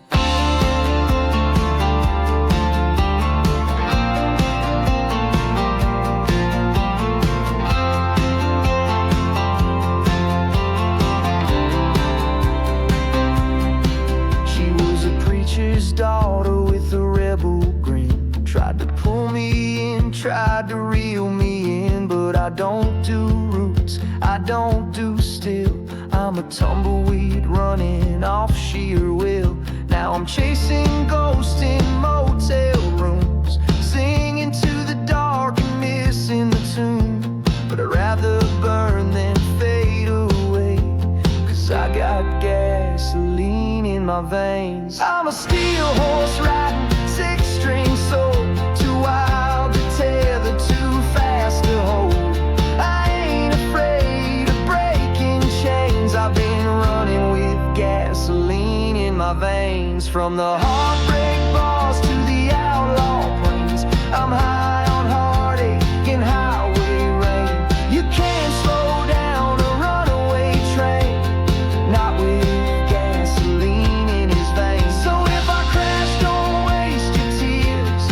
Daughter with a rebel grin, tried to pull me in, tried to reel me in, but I don't do roots, I don't do still. I'm a tumbleweed running off sheer will. Now I'm chasing ghosts in motel rooms, singing to the dark and missing the tune. But I'd rather burn than fade away, 'cause I got gasoline in my veins. I'm a steel horse riding, six-string soul, too wild to tether, too fast to hold. I ain't afraid of breaking chains. I've been running with gasoline in my veins. From the heartbreak bars to the outlaw plains, I'm high on heartache and highway rain. You can't slow down a runaway train, not with gasoline in his veins. So if I crash, don't waste your tears.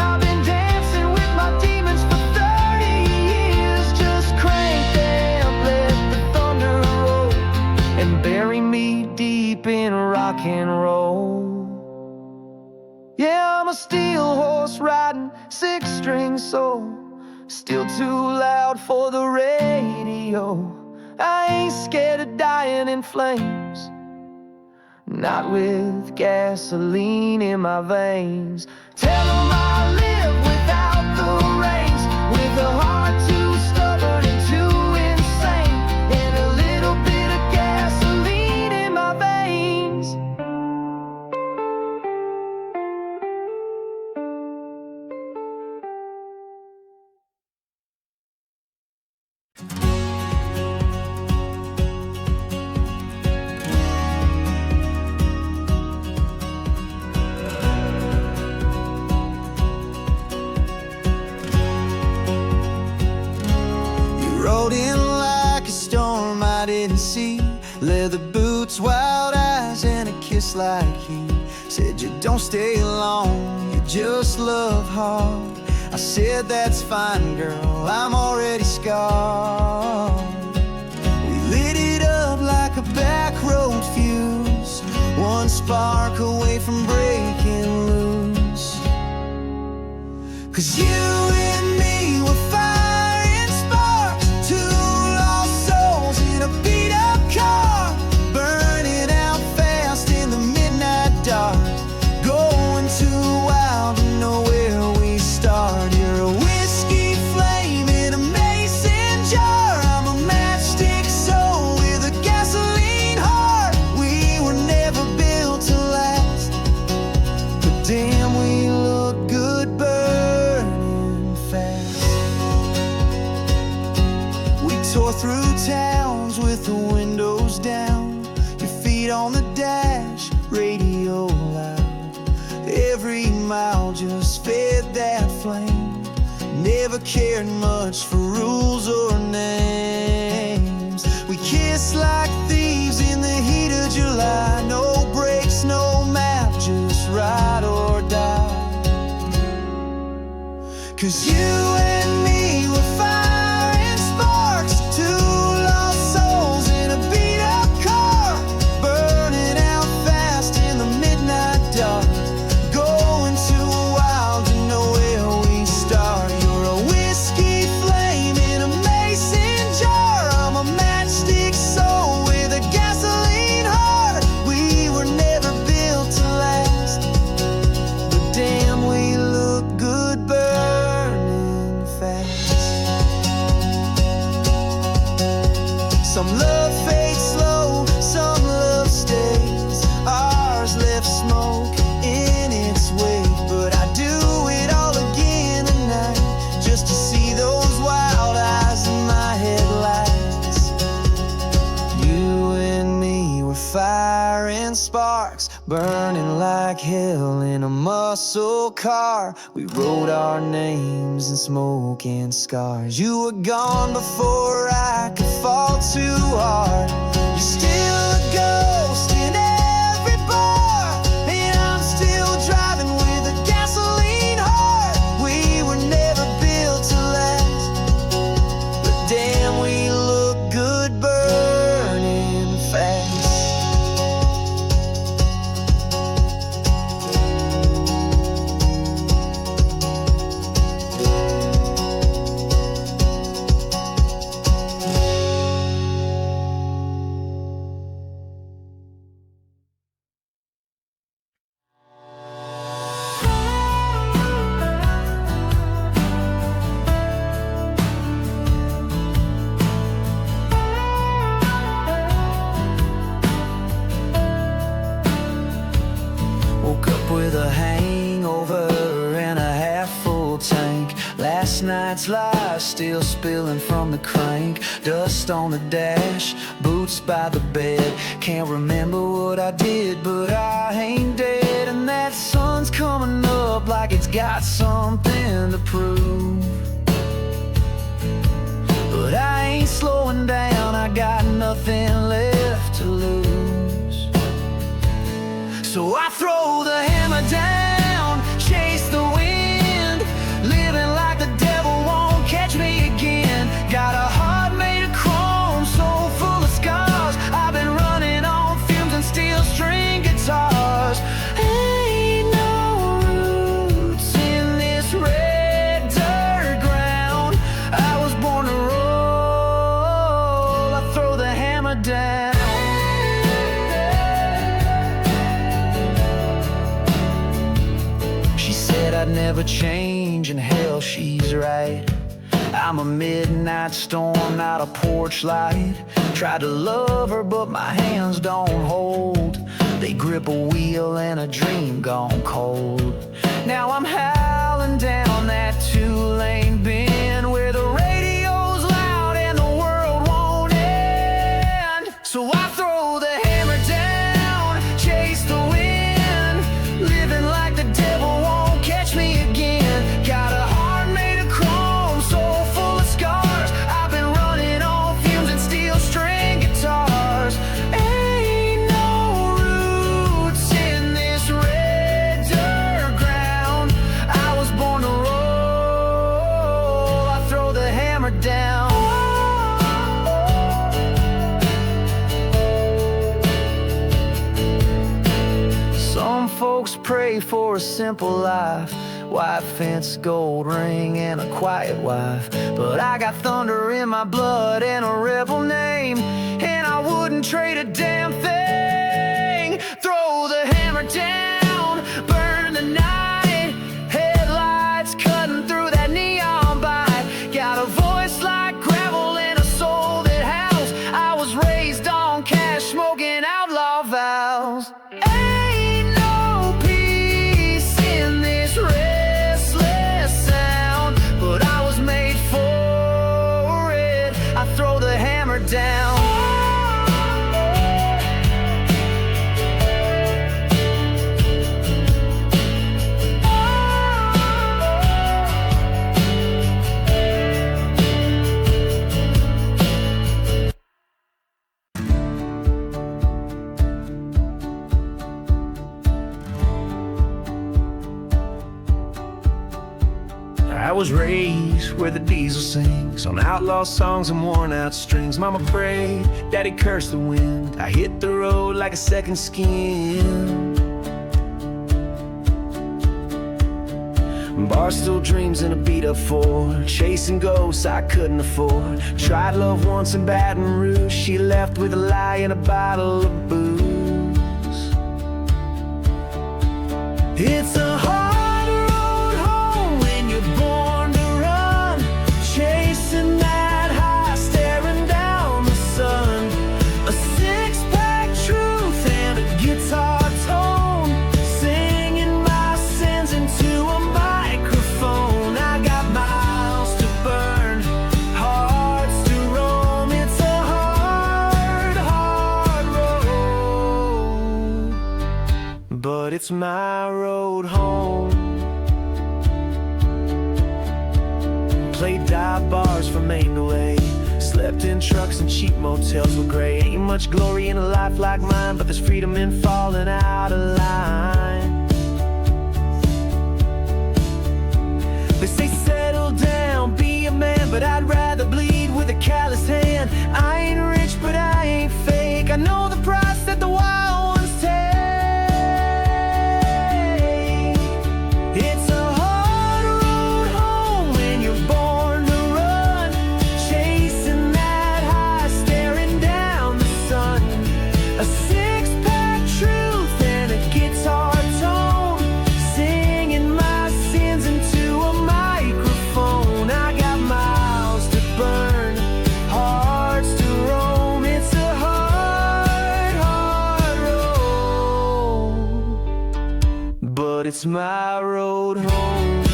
I've been dancing with my demons for 30 years. Just crank them, let the thunder roll, and bury me deep in rock and roll. Yeah, I'm a steel horse riding, six-string soul, still too loud for the radio. I ain't scared of dying in flames, not with gasoline in my veins. Tell them I live without the reins, with a heart too stubborn and too insane, and a little bit of gasoline in my veins. Rode in like a storm I didn't see, leather boots, wild eyes, and a kiss like he. Said you don't stay long, you just love hard. I said that's fine, girl, I'm already scarred. We lit it up like a back road fuse, one spark away from breaking loose. 'Cause you and me were fire and sparks, two lost souls in a beat-up car, burning out fast in the midnight dark, going too wild to know where we start. You're a whiskey flame in a mason jar, I'm a matchstick soul with a gasoline heart. We were never built to last, but damn, we look good burning fast. We tore through towns with the windows down, your feet on the dash, radio loud. Every mile just fed that flame, never cared much for rules or names. We kissed like thieves in the heat of July, no brakes, no map, just ride or die. 'Cause you and me were fire and sparks, two lost souls in a beat-up car, burning out fast in the midnight dark, going too wild to know where we start. You're a whiskey flame in a mason jar, I'm a matchstick soul with a gasoline heart. We were never built to last, but damn, we look good burning burning like hell in a muscle car. We wrote our names in smoke and scars. You were gone before I could fall too hard. You're still a ghost in every bar, and I'm still driving with a gasoline heart. We were never built to last, but damn, we look good burning fast. Woke up with a hangover and a half-full tank. Last night's lie still spilling from the crank. Dust on the dash, boots by the bed. Can't remember what I did, but I ain't dead. And that sun's coming up like it's got something to prove. But I ain't slowing down, I got nothing left to lose. So I throw the hammer down, chase the wind, living like the devil won't catch me again. Got a heart made of chrome, soul full of scars. I've been running on fumes and steel string guitars. Ain't no roots in this red dirt ground. I was born to roll, I throw the hammer down. I'd never change, and hell, she's right. I'm a midnight storm, not a porch light. Tried to love her, but my hands don't hold. They grip a wheel and a dream gone cold. Now I'm howling down that two-lane bend where the radio's loud and the world won't end. So I throw the hammer down, chase the wind, living like the devil won't catch me again. Got a heart made of chrome, soul full of scars. I've been running on fumes and steel string guitars. Ain't no roots in this red dirt ground. I was born to roll, I throw the hammer down. Some folks pray for a simple life, white fence, gold ring, and a quiet wife. But I got thunder in my blood and a rebel name, and I wouldn't trade a damn thing. Throw the hammer down, burn the night, headlights cutting through that neon bite. Got a voice like gravel and a soul that howls. I was raised on cash, smoking outlaw vows. Ain't no peace in this restless sound, but I was made for it. I throw the hammer down. I was raised where the diesel sings on outlaw songs and worn out strings. Mama prayed, daddy cursed the wind. I hit the road like a second skin. Barstool dreams in a beat-up Ford, chasing ghosts I couldn't afford. Tried love once in Baton Rouge, she left with a lie and a bottle of booze. It's a hard road home when you're born to run, chasing that high, staring down the sun. A six-pack truth and a guitar tone, singing my sins into a microphone. I got miles to burn, hearts to roam. It's a hard, hard road. it's my road home. Played dive bars from Maine to Way, slept in trucks and cheap motels with gray. Ain't much glory in a life like mine, but there's freedom in falling out of line. They say settle down, be a man, but I'd rather bleed with a callous hand. I ain't rich, but I ain't fake. I know the price that the wild ones take. It's a hard road home when you're born to run, chasing that high, staring down the sun. A six-pack truth and a guitar tone, singing my sins into a microphone. I got miles to burn, hearts to roam. It's a hard, hard road, but it's my road home.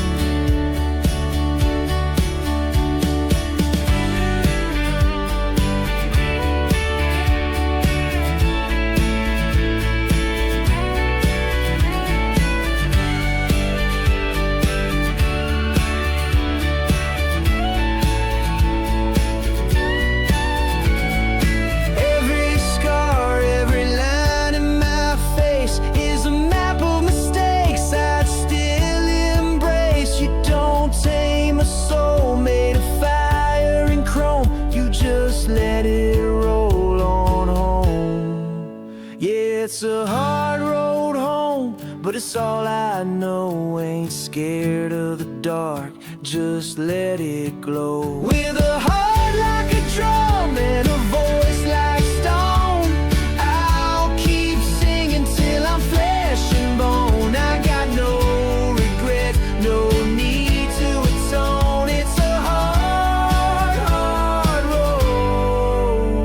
Every scar, every line in my face is a map of mistakes I'd still embrace. You don't tame a soul made of fire and chrome, you just let it roll on home. Yeah, it's a hard road home, but it's all I know. Ain't scared of the dark, just let it glow. With a heart like a drum and a voice like stone, I'll keep singing till I'm flesh and bone. I got no regret, no need to atone. It's a hard, hard road,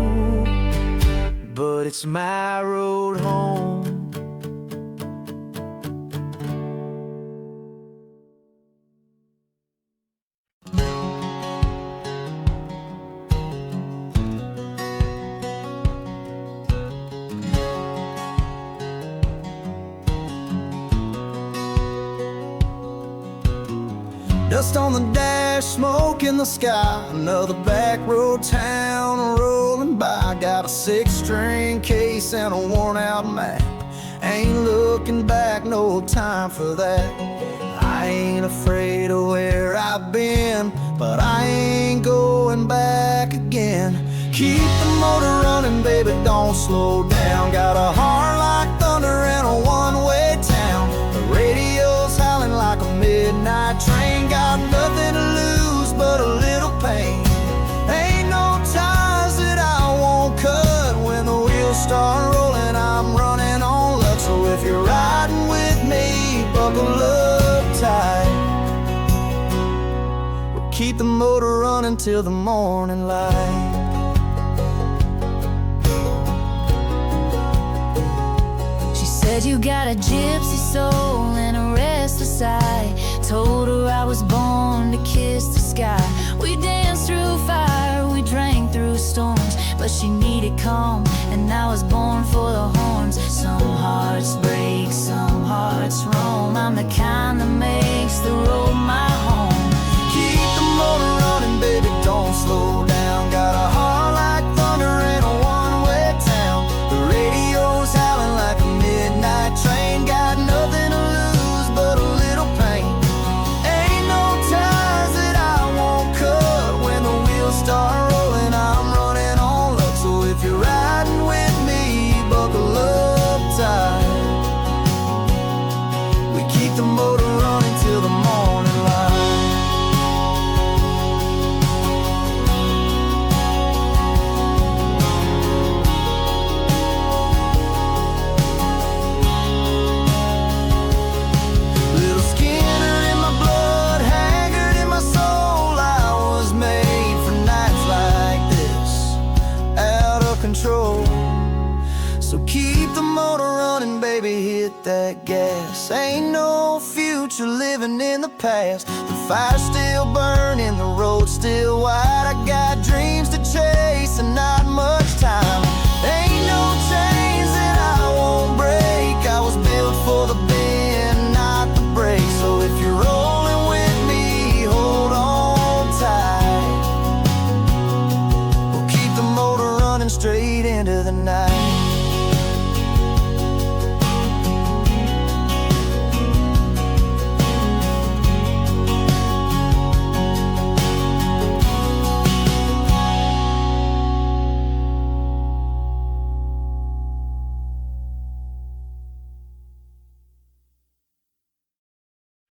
but it's my road home. Dust on the dash, smoke in the sky, another back road town rolling by. Got a 6-string case and a worn-out map. Ain't looking back, no time for that. I ain't afraid of where I've been, but I ain't going back again. Keep the motor running, baby, don't slow down. Got a heart like thunder and a one-way town. The radio's howling like a midnight train. Got nothing to lose but a little pain. Ain't no ties that I won't cut. When the wheels start rolling, I'm running on luck. So if you're riding with me, buckle up tight. We'll keep the motor running till the morning light. Said you got a gypsy soul and a restless eye. Told her I was born to kiss the sky. We danced through fire, we drank through storms, but she needed calm, and I was born for the horns. Some hearts break, some hearts roam. I'm the kind that makes the road my home. Keep the motor running, baby, don't slow down. Got a heart like thunder and a one-way town. The radio's howling like a midnight train. Got nothing to lose but a little pain. Ain't no ties that I won't cut. When the wheels start rolling, I'm running on luck. So if you're riding with me, buckle up tight. We keep the motor running till the morning light. So keep the motor running, baby, hit that gas. Ain't no future living in the past. The fire's still burning, the road's still wide. I got dreams to chase and not